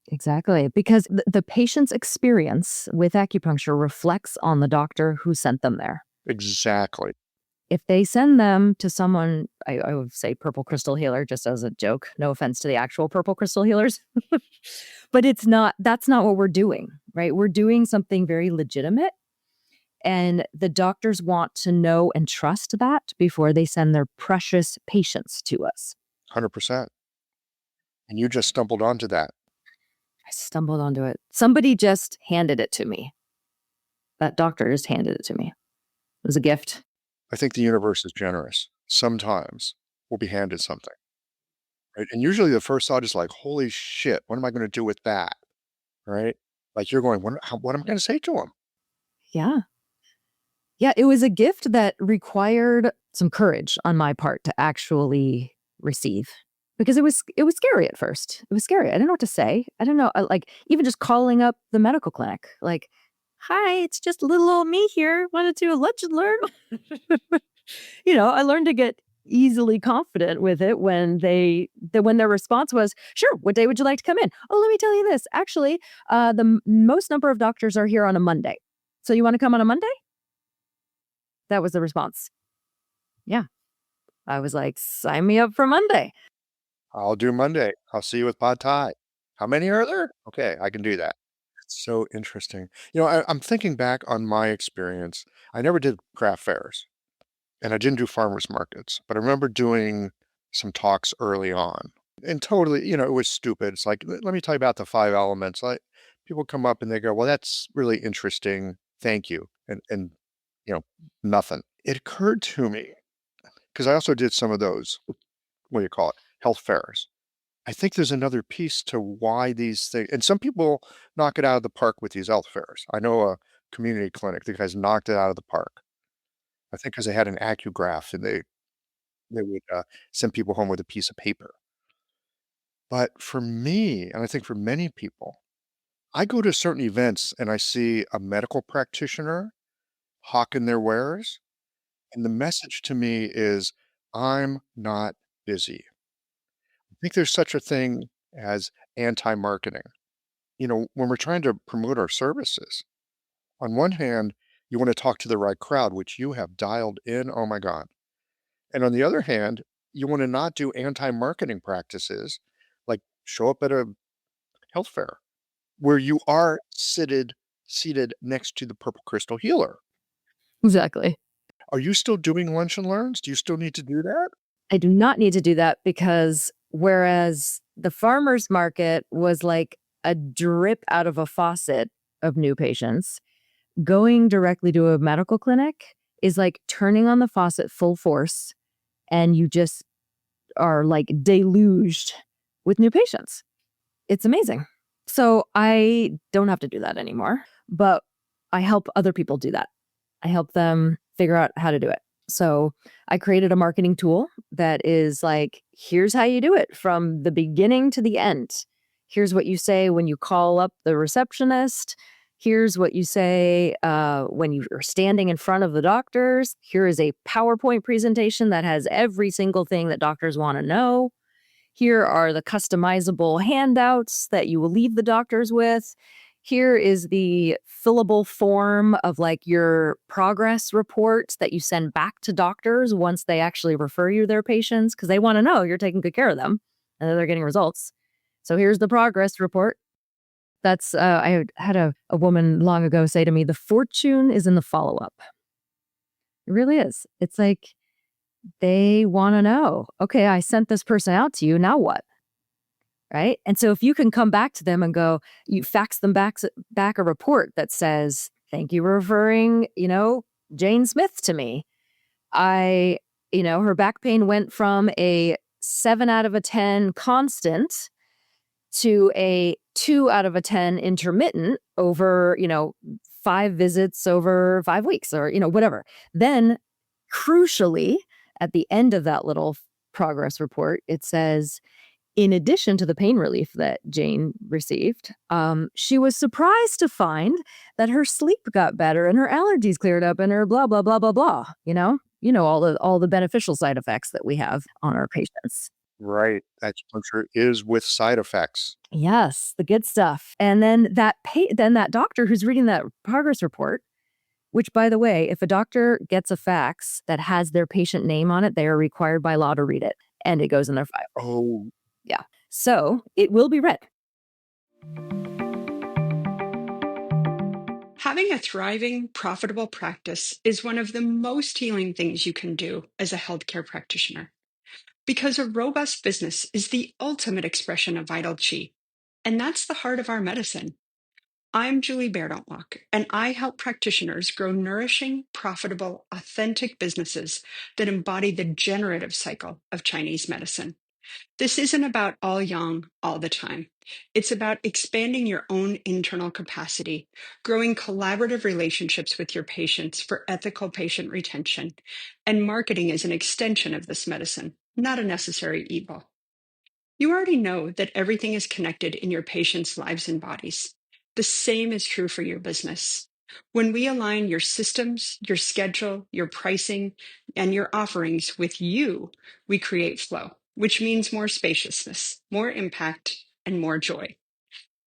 Exactly. Because the patient's experience with acupuncture reflects on the doctor who sent them there. Exactly. If they send them to someone, I would say purple crystal healer, just as a joke, no offense to the actual purple crystal healers, but that's not what we're doing, right? We're doing something very legitimate. And the doctors want to know and trust that before they send their precious patients to us. 100%. And you just stumbled onto that. I stumbled onto it. Somebody just handed it to me. That doctor just handed it to me. It was a gift. I think the universe is generous. Sometimes we'll be handed something, right? And usually the first thought is like, holy shit, what am I going to do with that? Right? Like you're going, what am I going to say to him? Yeah. Yeah, it was a gift that required some courage on my part to actually receive. Because it was scary at first. It was scary. I didn't know what to say. I don't know. Like even just calling up the medical clinic, like, "Hi, it's just little old me here. Want to do a lunch and learn?" I learned to get easily confident with it when their response was, "Sure. What day would you like to come in?" "Oh, let me tell you this. Actually, the most number of doctors are here on a Monday. So you want to come on a Monday?" That was the response. Yeah. I was like, "Sign me up for Monday." I'll do Monday. I'll see you with pad thai. How many are there? Okay, I can do that. It's so interesting. I'm thinking back on my experience. I never did craft fairs and I didn't do farmers markets, but I remember doing some talks early on. And totally, it was stupid. It's like, let me tell you about the five elements. Like people come up and they go, well, that's really interesting. Thank you. And you know, nothing. It occurred to me, because I also did some of those, what do you call it? Health fairs. I think there's another piece to why these things, and some people knock it out of the park with these health fairs. I know a community clinic, the guys knocked it out of the park. I think because they had an acograph and they would send people home with a piece of paper. But for me, and I think for many people, I go to certain events and I see a medical practitioner hawking their wares, and the message to me is, I'm not busy. I think there's such a thing as anti-marketing. When we're trying to promote our services, on one hand, you want to talk to the right crowd, which you have dialed in. Oh my God. And on the other hand, you want to not do anti-marketing practices like show up at a health fair where you are seated next to the purple crystal healer. Exactly. Are you still doing lunch and learns? Do you still need to do that? I do not need to do that because whereas the farmer's market was like a drip out of a faucet of new patients, going directly to a medical clinic is like turning on the faucet full force and you just are like deluged with new patients. It's amazing. So I don't have to do that anymore, but I help other people do that. I help them figure out how to do it. So I created a marketing tool that is like, here's how you do it from the beginning to the end. Here's what you say when you call up the receptionist. Here's what you say when you are standing in front of the doctors. Here is a PowerPoint presentation that has every single thing that doctors want to know. Here are the customizable handouts that you will leave the doctors with. Here is the fillable form of like your progress reports that you send back to doctors once they actually refer you their patients because they want to know you're taking good care of them and that they're getting results. So here's the progress report. That's I had a woman long ago say to me, the fortune is in the follow-up. It really is. It's like they want to know, okay, I sent this person out to you. Now what? Right. And so if you can come back to them and go, you fax them back a report that says, thank you for referring, Jane Smith to me. Her back pain went from a 7 out of a 10 constant to a 2 out of a 10 intermittent over, 5 visits over 5 weeks or, whatever. Then crucially, at the end of that little progress report, it says, in addition to the pain relief that Jane received, she was surprised to find that her sleep got better and her allergies cleared up and her blah, blah, blah, blah, blah. All the beneficial side effects that we have on our patients. Right. Acupuncture is with side effects. Yes, the good stuff. And then that doctor who's reading that progress report, which, by the way, if a doctor gets a fax that has their patient name on it, they are required by law to read it, and it goes in their file. Oh. Yeah. So it will be read. Having a thriving, profitable practice is one of the most healing things you can do as a healthcare practitioner. Because a robust business is the ultimate expression of vital chi. And that's the heart of our medicine. I'm Julie Bairdontlock, and I help practitioners grow nourishing, profitable, authentic businesses that embody the generative cycle of Chinese medicine. This isn't about all yang all the time. It's about expanding your own internal capacity, growing collaborative relationships with your patients for ethical patient retention, and marketing as an extension of this medicine, not a necessary evil. You already know that everything is connected in your patients' lives and bodies. The same is true for your business. When we align your systems, your schedule, your pricing, and your offerings with you, we create flow, which means more spaciousness, more impact, and more joy.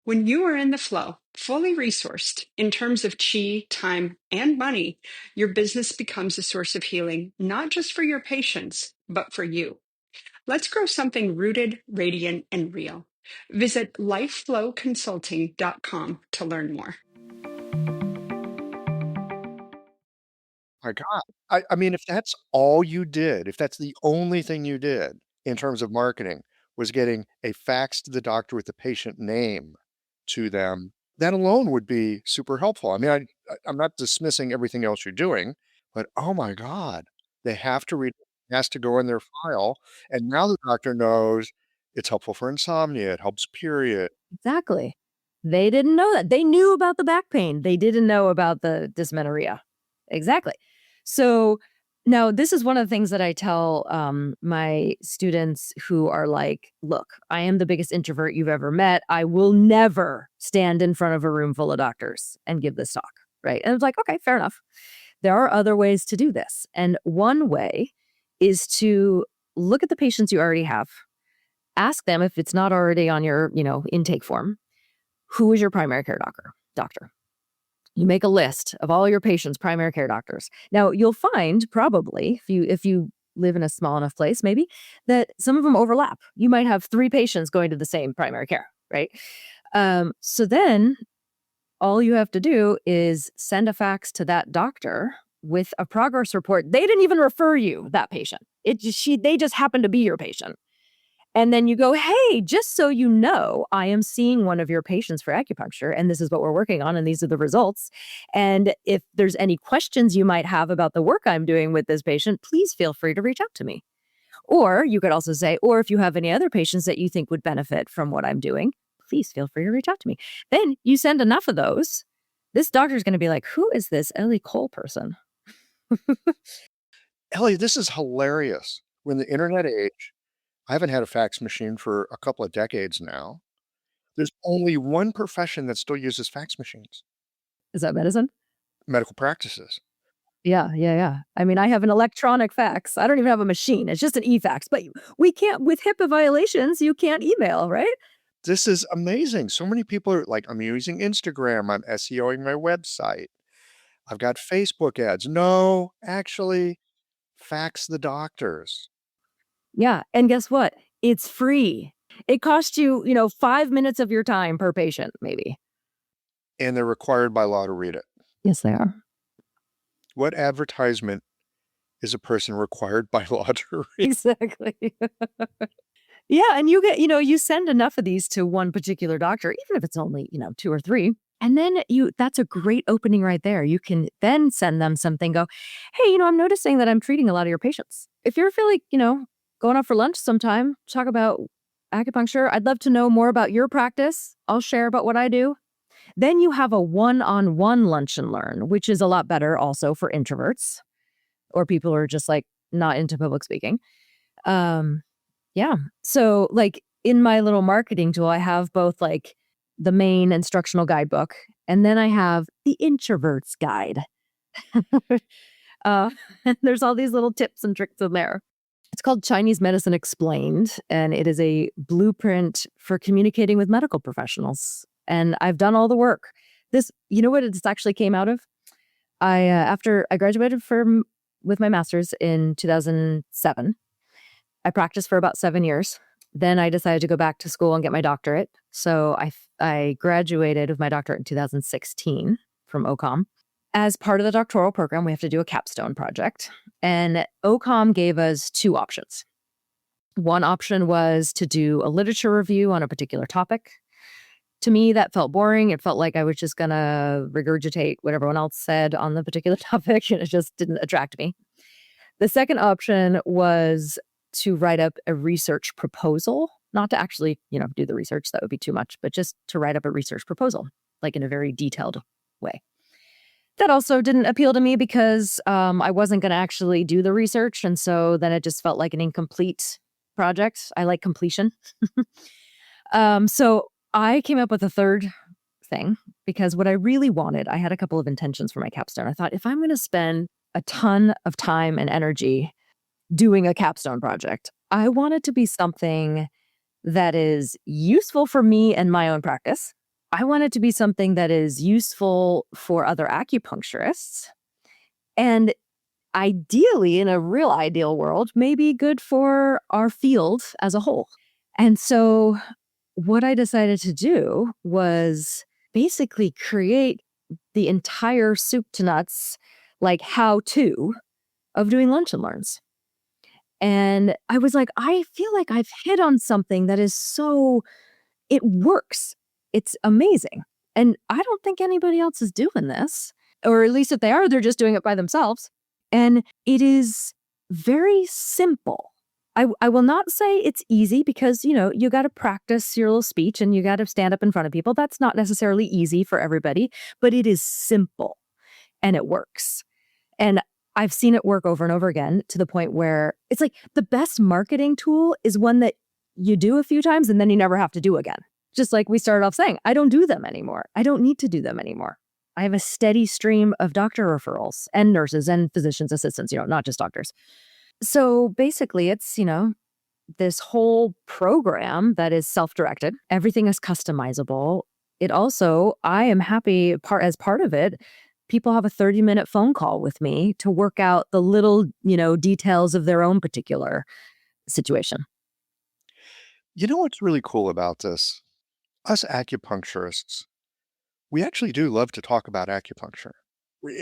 When you are in the flow, fully resourced in terms of chi, time, and money, your business becomes a source of healing, not just for your patients, but for you. Let's grow something rooted, radiant, and real. Visit lifeflowconsulting.com to learn more. My God. I mean, if that's all you did, if that's the only thing you did in terms of marketing was getting a fax to the doctor with the patient name to them, that alone would be super helpful. I mean, I'm not dismissing everything else you're doing, but oh my God, they have to read, it has to go in their file. And now the doctor knows it's helpful for insomnia, it helps period. Exactly. They didn't know that. They knew about the back pain. They didn't know about the dysmenorrhea. Exactly. So now this is one of the things that I tell my students who are like, look, I am the biggest introvert you've ever met. I will never stand in front of a room full of doctors and give this talk. Right. And it's like, okay, fair enough. There are other ways to do this. And one way is to look at the patients you already have. Ask them if it's not already on your, intake form. Who is your primary care doctor? You make a list of all your patients' primary care doctors. Now, you'll find probably, if you live in a small enough place, maybe, that some of them overlap. You might have 3 patients going to the same primary care, right? So then all you have to do is send a fax to that doctor with a progress report. They didn't even refer you, that patient. They just happened to be your patient. And then you go, hey, just so you know, I am seeing one of your patients for acupuncture, and this is what we're working on, and these are the results. And if there's any questions you might have about the work I'm doing with this patient, please feel free to reach out to me. Or you could also say, or if you have any other patients that you think would benefit from what I'm doing, please feel free to reach out to me. Then you send enough of those. This doctor's going to be like, who is this Elie Cole person? Ellie, this is hilarious. We're in the internet age. I haven't had a fax machine for a couple of decades now. There's only one profession that still uses fax machines, Is that medicine? medical practices. Yeah. I mean, I have an electronic fax. I don't even have a machine. It's just an e-fax. But we can't, with HIPAA violations, you can't email, right? This is amazing. So many people are like, I'm using Instagram, I'm SEOing my website, I've got Facebook ads. No, actually, fax the doctors. Yeah. And guess what? It's free. It costs you, 5 minutes of your time per patient, maybe. And they're required by law to read it. Yes, they are. What advertisement is a person required by law to read? Exactly. Yeah. And you get, you send enough of these to one particular doctor, even if it's only, 2 or 3. And then that's a great opening right there. You can then send them something, go, hey, I'm noticing that I'm treating a lot of your patients. If you're feeling, going out for lunch sometime, talk about acupuncture. I'd love to know more about your practice. I'll share about what I do. Then you have a one-on-one lunch and learn, which is a lot better also for introverts or people who are just like not into public speaking. Yeah. So like in my little marketing tool, I have both like the main instructional guidebook, and then I have the introvert's guide. There's all these little tips and tricks in there. It's called Chinese Medicine Explained, and it is a blueprint for communicating with medical professionals. And I've done all the work. This, what it actually came out of? After I graduated with my master's in 2007, I practiced for about 7 years. Then I decided to go back to school and get my doctorate. So I graduated with my doctorate in 2016 from OCOM. As part of the doctoral program, we have to do a capstone project. And OCOM gave us 2 options. One option was to do a literature review on a particular topic. To me, that felt boring. It felt like I was just going to regurgitate what everyone else said on the particular topic, and it just didn't attract me. The second option was to write up a research proposal, not to actually, do the research. That would be too much, but just to write up a research proposal, like in a very detailed way. That also didn't appeal to me because I wasn't going to actually do the research. And so then it just felt like an incomplete project. I like completion. So I came up with a third thing because what I really wanted, I had a couple of intentions for my capstone. I thought if I'm going to spend a ton of time and energy doing a capstone project, I want it to be something that is useful for me and my own practice. I want it to be something that is useful for other acupuncturists. And ideally, in a real ideal world, may be good for our field as a whole. And so what I decided to do was basically create the entire soup to nuts, like how to of doing lunch and learns. And I was like, I feel like I've hit on something that is it works. It's amazing. And I don't think anybody else is doing this. Or at least if they are, they're just doing it by themselves. And it is very simple. I will not say it's easy because, you got to practice your little speech and you got to stand up in front of people. That's not necessarily easy for everybody, but it is simple and it works. And I've seen it work over and over again to the point where it's like the best marketing tool is one that you do a few times and then you never have to do again. Just like we started off saying, I don't do them anymore. I don't need to do them anymore. I have a steady stream of doctor referrals and nurses and physician's assistants, not just doctors. So basically it's, this whole program that is self-directed. Everything is customizable. It also, I am happy as part of it, people have a 30-minute phone call with me to work out the little, details of their own particular situation. You know what's really cool about this? Us acupuncturists, we actually do love to talk about acupuncture.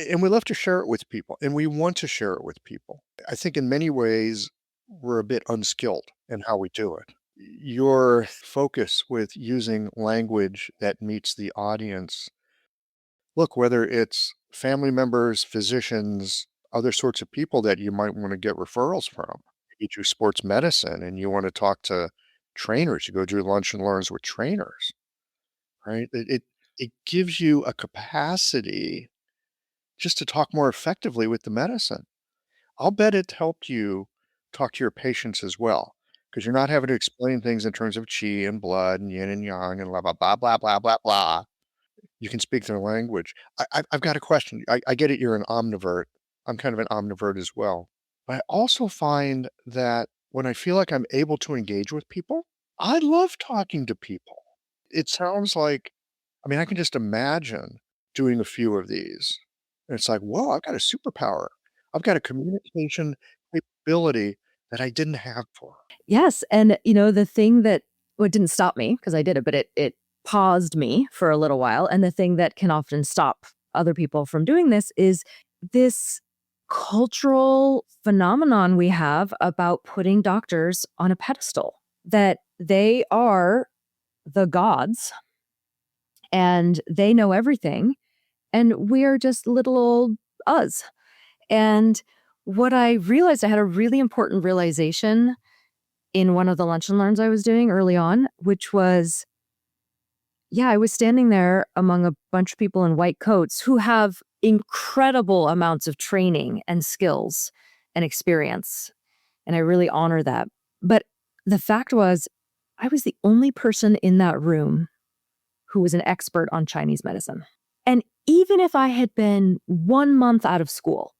And we love to share it with people, and we want to share it with people. I think in many ways, we're a bit unskilled in how we do it. Your focus with using language that meets the audience, look, whether it's family members, physicians, other sorts of people that you might want to get referrals from. You do sports medicine and you want to talk to trainers, you go do lunch and learns with trainers, right? It gives you a capacity just to talk more effectively with the medicine. I'll bet it helped you talk to your patients as well, because you're not having to explain things in terms of qi and blood and yin and yang and blah, blah, blah, blah, blah, blah, blah. You can speak their language. I've got a question. I get it, you're an omnivert. I'm kind of an omnivert as well. But I also find that when I feel like I'm able to engage with people, I love talking to people. It sounds like, I can just imagine doing a few of these. And it's like, whoa, I've got a superpower. I've got a communication capability that I didn't have before. Yes. And, the thing that, it didn't stop me because I did it, but it paused me for a little while. And the thing that can often stop other people from doing this is this cultural phenomenon we have about putting doctors on a pedestal, that they are the gods and they know everything. And we're just little old us. And what I realized, I had a really important realization in one of the lunch and learns I was doing early on, which was, I was standing there among a bunch of people in white coats who have incredible amounts of training and skills and experience. And I really honor that. But the fact was, I was the only person in that room who was an expert on Chinese medicine. And even if I had been 1 month out of school,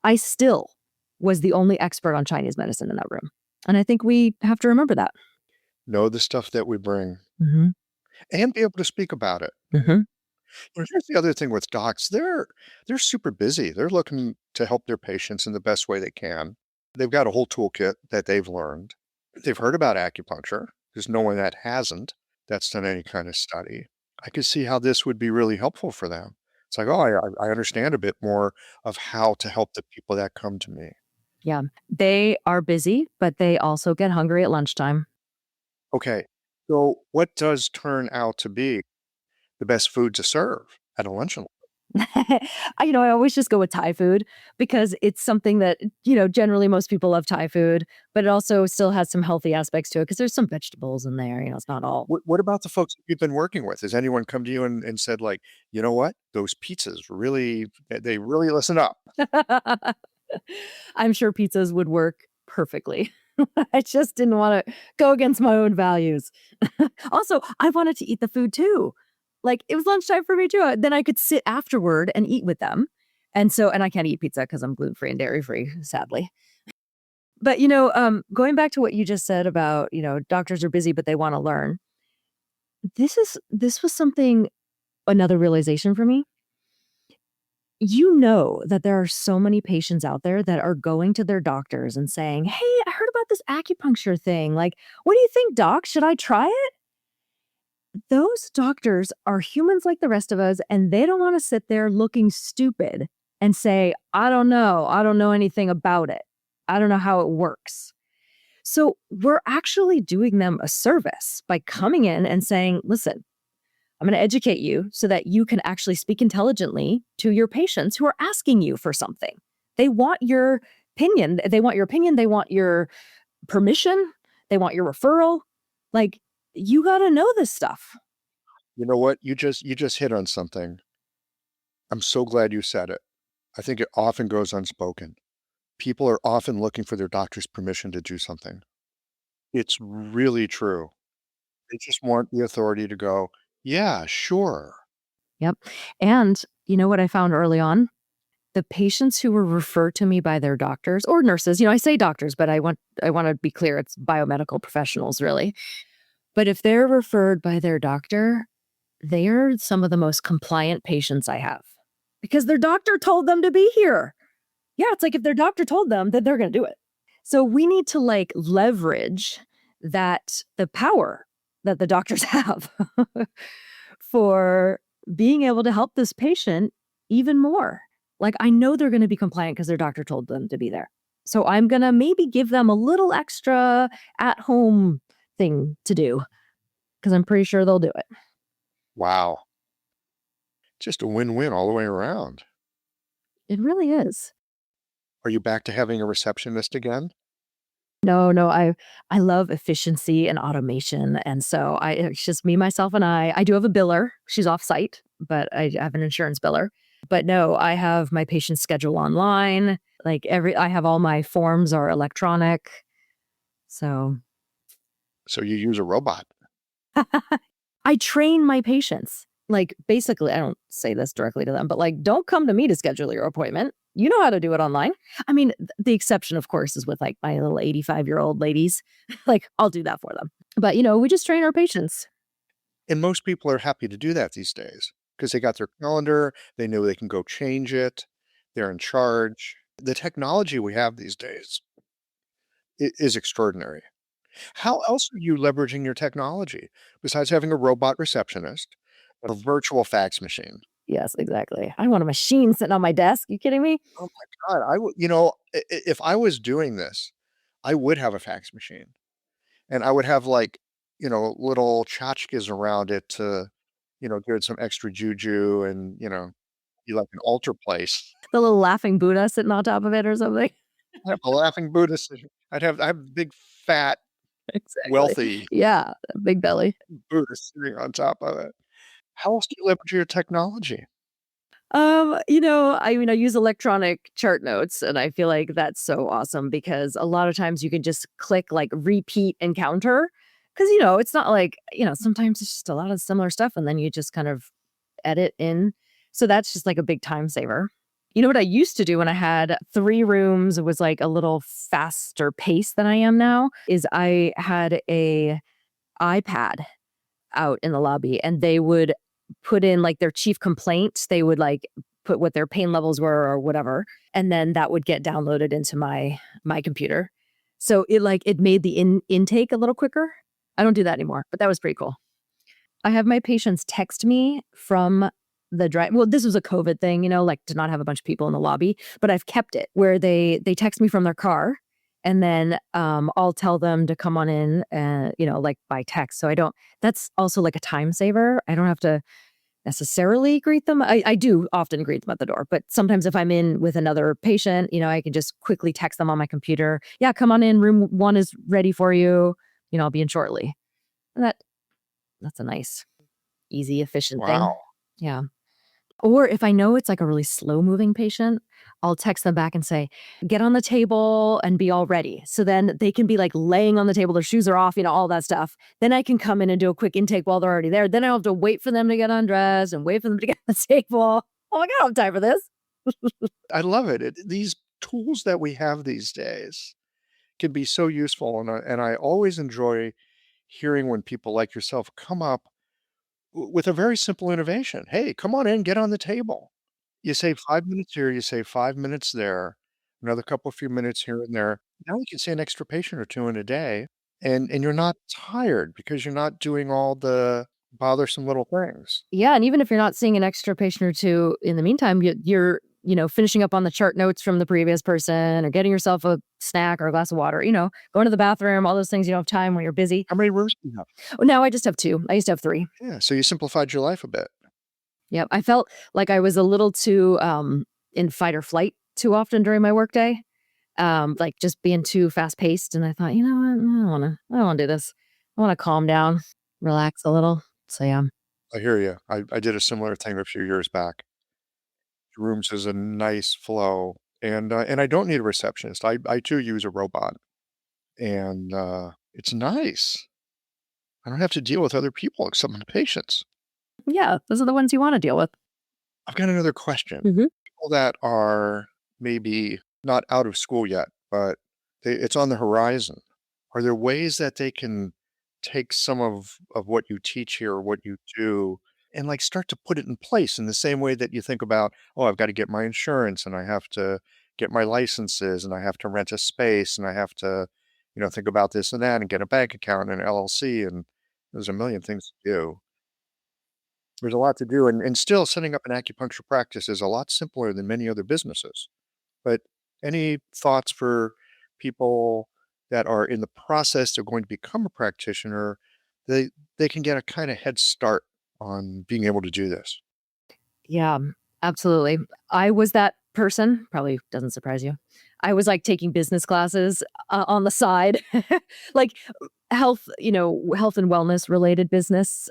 I still was the only expert on Chinese medicine in that room. And I think we have to remember that. Know the stuff that we bring and be able to speak about it. Here's the other thing with docs. They're super busy. They're looking to help their patients in the best way they can. They've got a whole toolkit that they've learned. They've heard about acupuncture. There's no one that hasn't that's done any kind of study. I could see how this would be really helpful for them. It's like, oh, I understand a bit more of how to help the people that come to me. Yeah, they are busy, but they also get hungry at lunchtime. Okay, so what does turn out to be the best food to serve at a luncheon? I always just go with Thai food because it's something that, generally most people love Thai food, but it also still has some healthy aspects to it because there's some vegetables in there. It's not all. What about the folks you've been working with? Has anyone come to you and said, like, you know what? Those pizzas they really listen up. I'm sure pizzas would work perfectly. I just didn't want to go against my own values. Also, I wanted to eat the food too. Like, it was lunchtime for me too. Then I could sit afterward and eat with them. And I can't eat pizza because I'm gluten-free and dairy-free, sadly. But, going back to what you just said about, doctors are busy, but they want to learn. This was another realization for me. You know that there are so many patients out there that are going to their doctors and saying, "Hey, I heard about this acupuncture thing. Like, what do you think, doc? Should I try it?" Those doctors are humans like the rest of us, and they don't want to sit there looking stupid and say, "I don't know. I don't know anything about it. I don't know how it works." So, we're actually doing them a service by coming in and saying, "Listen, I'm going to educate you so that you can actually speak intelligently to your patients who are asking you for something. They want your opinion. They want your opinion. They want your permission. They want your referral. Like, you got to know this stuff." You know what? You just hit on something. I'm so glad you said it. I think it often goes unspoken. People are often looking for their doctor's permission to do something. It's really true. They just want the authority to go, "Yeah, sure." Yep. And you know what I found early on? The patients who were referred to me by their doctors or nurses, I say doctors, but I want to be clear, it's biomedical professionals really. But if they're referred by their doctor, they are some of the most compliant patients I have because their doctor told them to be here. Yeah, it's like if their doctor told them that they're going to do it. So we need to like leverage the power that the doctors have for being able to help this patient even more. Like I know they're going to be compliant because their doctor told them to be there. So I'm going to maybe give them a little extra at home thing to do because I'm pretty sure they'll do it. Wow. Just a win-win all the way around. It really is. Are you back to having a receptionist again? No, I love efficiency and automation, and so it's just me, myself, and I. I do have a biller. She's off site, but I have an insurance biller. But no, I have my patient schedule online. I have all my forms are electronic. So So you use a robot. I train my patients. Like basically, I don't say this directly to them, but like, don't come to me to schedule your appointment. You know how to do it online. I mean, the exception, of course, is with like my little 85-year-old ladies. Like, I'll do that for them. But, we just train our patients. And most people are happy to do that these days because they got their calendar, they know they can go change it, they're in charge. The technology we have these days is extraordinary. How else are you leveraging your technology besides having a robot receptionist, a virtual fax machine? Yes, exactly. I don't want a machine sitting on my desk. You kidding me? Oh my god, I would if I was doing this, I would have a fax machine, and I would have, like, little tchotchkes around it to, give it some extra juju and, be like an altar place. The little laughing Buddha sitting on top of it or something. I have a laughing Buddha sitting I have big, fat, Exactly. wealthy Yeah, big belly. Buddha sitting on top of it. How else do you leverage your technology? I use electronic chart notes and I feel like that's so awesome because a lot of times you can just click like repeat encounter because it's not like, sometimes it's just a lot of similar stuff and then you just kind of edit in. So that's just like a big time saver. You know what I used to do when I had 3 rooms, it was like a little faster pace than I am now, is I had a iPad out in the lobby and they would put in like their chief complaint. They would like put what their pain levels were or whatever. And then that would get downloaded into my computer. So it made the intake a little quicker. I don't do that anymore, but that was pretty cool. I have my patients text me from the drive. Well, this was a COVID thing, like to not have a bunch of people in the lobby, but I've kept it where they text me from their car and then I'll tell them to come on in and, like by text. So that's also like a time saver. I don't have to necessarily greet them. I do often greet them at the door, but sometimes if I'm in with another patient, I can just quickly text them on my computer. Yeah, come on in. Room 1 is ready for you. I'll be in shortly. And that's a nice, easy, efficient thing. Wow. Yeah. Or if I know it's like a really slow moving patient, I'll text them back and say, get on the table and be all ready. So then they can be like laying on the table, their shoes are off, all that stuff. Then I can come in and do a quick intake while they're already there. Then I don't have to wait for them to get undressed and wait for them to get on the table. Oh my God, I don't have time for this. I love it. These tools that we have these days can be so useful, and I always enjoy hearing when people like yourself come up with a very simple innovation. "Hey, come on in, get on the table." You save 5 minutes here, you save 5 minutes there, another few minutes here and there. Now you can see an extra patient or 2 in a day, and you're not tired because you're not doing all the bothersome little things. Yeah, and even if you're not seeing an extra patient or two in the meantime, you're, finishing up on the chart notes from the previous person or getting yourself a snack or a glass of water, going to the bathroom, all those things you don't have time when you're busy. How many rooms do you have? Oh, now I just have 2. I used to have 3. Yeah, so you simplified your life a bit. Yep. I felt like I was a little too in fight or flight too often during my workday. Like just being too fast paced. And I thought, you know what? I don't want to do this. I want to calm down, relax a little. So yeah. I hear you. I did a similar thing a few years back. Rooms is a nice flow, and I don't need a receptionist. I too use a robot, and, it's nice. I don't have to deal with other people except my patients. Yeah. Those are the ones you want to deal with. I've got another question. Mhm. People that are maybe not out of school yet, but it's on the horizon. Are there ways that they can take some of what you teach here or what you do and like start to put it in place in the same way that you think about, oh, I've got to get my insurance and I have to get my licenses and I have to rent a space and I have to, think about this and that and get a bank account and an LLC and there's a million things to do. There's a lot to do, and still setting up an acupuncture practice is a lot simpler than many other businesses. But any thoughts for people that are in the process of going to become a practitioner, they can get a kinda head start on being able to do this? Yeah, absolutely. I was that person, probably doesn't surprise you. I was like taking business classes on the side, like health and wellness related business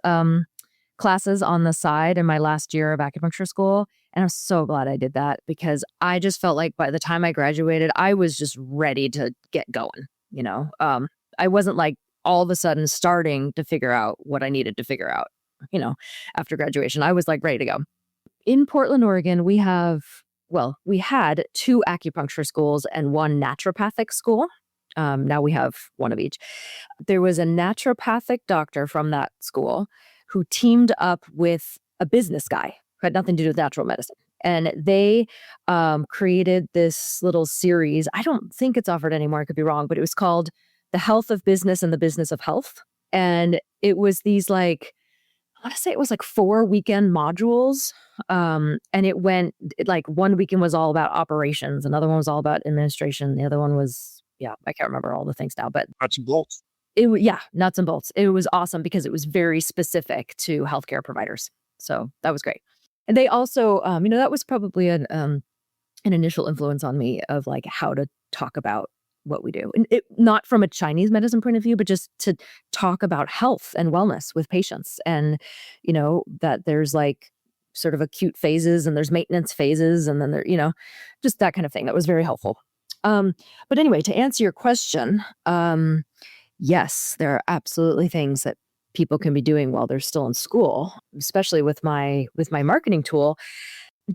classes on the side in my last year of acupuncture school. And I'm so glad I did that because I just felt like by the time I graduated, I was just ready to get going. I wasn't like all of a sudden starting to figure out what I needed to figure out, you know, after graduation. I was like ready to go. In Portland, Oregon, we had 2 acupuncture schools and 1 naturopathic school. Now we have 1 of each. There was a naturopathic doctor from that school who teamed up with a business guy who had nothing to do with natural medicine. And they created this little series. I don't think it's offered anymore. I could be wrong, but it was called The Health of Business and the Business of Health. And it was these I want to say it was like 4 weekend modules. And like one weekend was all about operations. Another one was all about administration. The other one was, yeah, I can't remember all the things now, but Nuts and bolts. yeah, nuts and bolts. It was awesome because it was very specific to healthcare providers. So that was great. And they also, that was probably an initial influence on me of like how to talk about what we do. And not from a Chinese medicine point of view, but just to talk about health and wellness with patients. And, that there's like sort of acute phases and there's maintenance phases and then just that kind of thing. That was very helpful. But anyway, to answer your question, yes, there are absolutely things that people can be doing while they're still in school, especially with my marketing tool.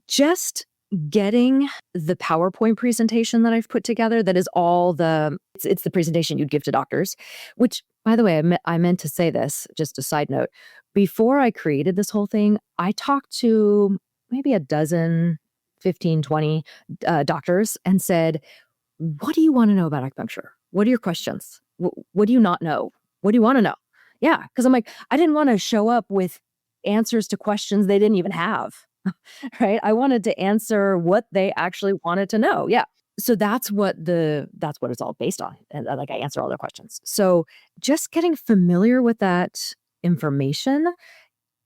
Just getting the PowerPoint presentation that I've put together, that is all it's the presentation you'd give to doctors, which, by the way, I meant to say this, just a side note. Before I created this whole thing, I talked to maybe a dozen, 15, 20 doctors and said, what do you want to know about acupuncture? What are your questions? What do you not know? What do you want to know? Yeah, because I'm like, I didn't want to show up with answers to questions they didn't even have. Right? I wanted to answer what they actually wanted to know. Yeah. So that's what it's all based on. And like I answer all their questions. So just getting familiar with that information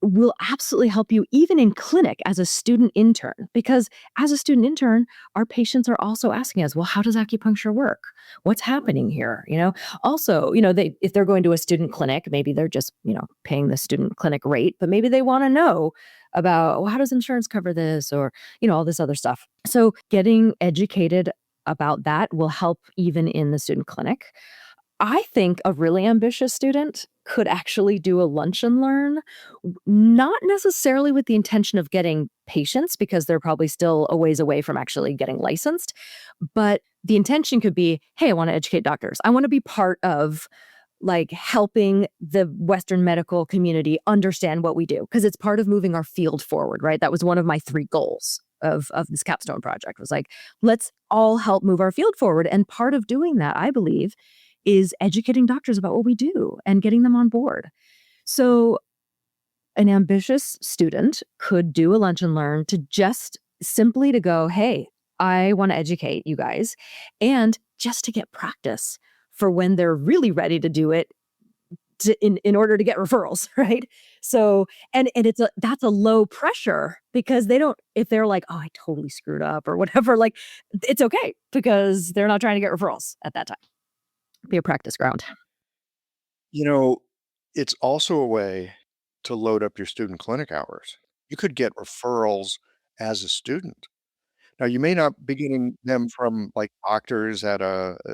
will absolutely help you even in clinic as a student intern, because as a student intern, our patients are also asking us, well, how does acupuncture work? What's happening here? Also, if they're going to a student clinic, maybe they're just, paying the student clinic rate, but maybe they want to know about, well, how does insurance cover this? Or, all this other stuff. So getting educated about that will help even in the student clinic. I think a really ambitious student could actually do a lunch and learn, not necessarily with the intention of getting patients, because they're probably still a ways away from actually getting licensed. But the intention could be, hey, I want to educate doctors. I want to be part of like helping the Western medical community understand what we do, because it's part of moving our field forward, right? That was one of my 3 goals of this capstone project was like, let's all help move our field forward. And part of doing that, I believe, is educating doctors about what we do and getting them on board. So an ambitious student could do a lunch and learn to just simply to go, hey, I want to educate you guys, and just to get practice for when they're really ready to do it in order to get referrals, right? So, and that's a low pressure because they don't, if they're like, oh, I totally screwed up or whatever, like it's okay because they're not trying to get referrals at that time. Be a practice ground. It's also a way to load up your student clinic hours. You could get referrals as a student. Now, you may not be getting them from like doctors at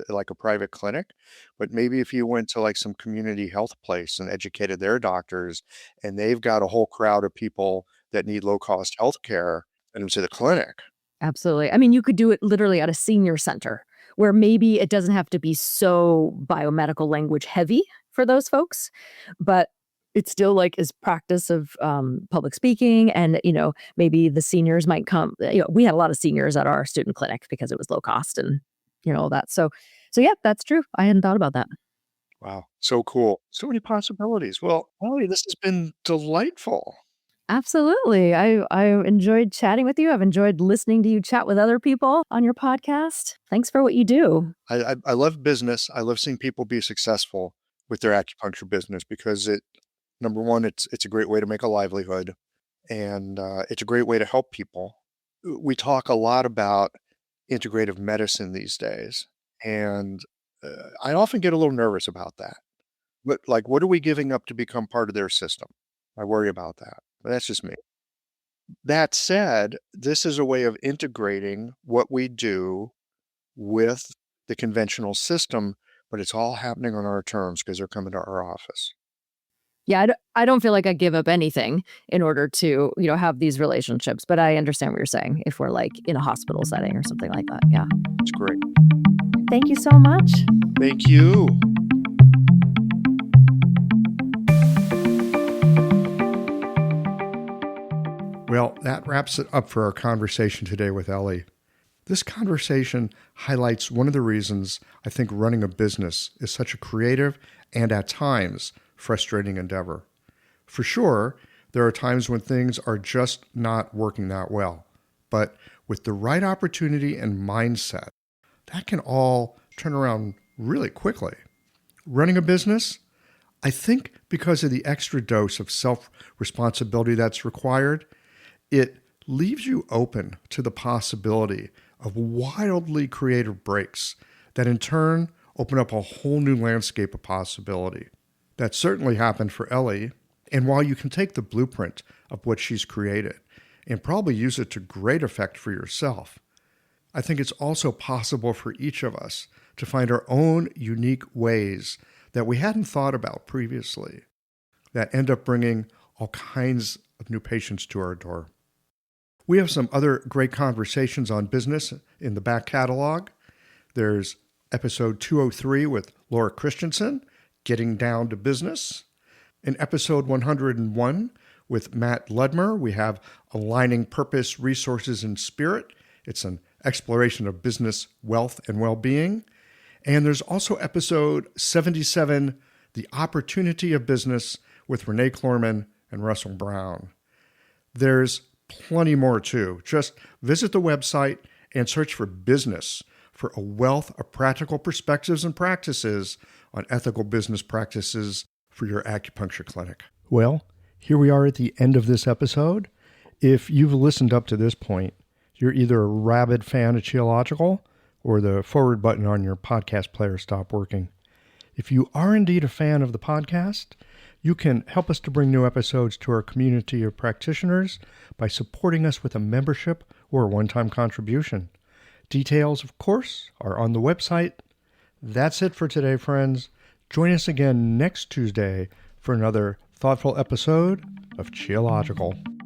like a private clinic, but maybe if you went to like some community health place and educated their doctors, and they've got a whole crowd of people that need low cost health care, send them to the clinic. Absolutely. I mean, you could do it literally at a senior center where maybe it doesn't have to be so biomedical language heavy for those folks, but it still like is practice of public speaking. And, maybe the seniors might come. We had a lot of seniors at our student clinic because it was low cost and, all that. So yeah, that's true. I hadn't thought about that. Wow. So cool. So many possibilities. Well, Elie, this has been delightful. Absolutely. I enjoyed chatting with you. I've enjoyed listening to you chat with other people on your podcast. Thanks for what you do. I love business. I love seeing people be successful with their acupuncture business because number one, it's a great way to make a livelihood, and it's a great way to help people. We talk a lot about integrative medicine these days, and I often get a little nervous about that. But like, what are we giving up to become part of their system? I worry about that. But that's just me. That said, this is a way of integrating what we do with the conventional system, but it's all happening on our terms because they're coming to our office. Yeah, I don't feel like I give up anything in order to, have these relationships, but I understand what you're saying if we're like in a hospital setting or something like that. Yeah. It's great. Thank you so much. Thank you. Well, that wraps it up for our conversation today with Elie. This conversation highlights one of the reasons I think running a business is such a creative and at times frustrating endeavor. For sure, there are times when things are just not working that well, but with the right opportunity and mindset, that can all turn around really quickly. Running a business, I think because of the extra dose of self-responsibility that's required, it leaves you open to the possibility of wildly creative breaks that in turn open up a whole new landscape of possibility. That certainly happened for Elie, and while you can take the blueprint of what she's created and probably use it to great effect for yourself, I think it's also possible for each of us to find our own unique ways that we hadn't thought about previously that end up bringing all kinds of new patients to our door. We have some other great conversations on business in the back catalog. There's episode 203 with Laura Christensen, Getting Down to Business. In episode 101 with Matt Ludmer, we have Aligning Purpose, Resources, and Spirit. It's an exploration of business, wealth, and well-being. And there's also episode 77, The Opportunity of Business with Renee Klorman and Russell Brown. There's plenty more too. Just visit the website and search for business for a wealth of practical perspectives and practices on ethical business practices for your acupuncture clinic. Well, here we are at the end of this episode. If you've listened up to this point, you're either a rabid fan of Qiological or the forward button on your podcast player stopped working. If you are indeed a fan of the podcast, you can help us to bring new episodes to our community of practitioners by supporting us with a membership or a one-time contribution. Details, of course, are on the website. That's it for today, friends. Join us again next Tuesday for another thoughtful episode of Qiological.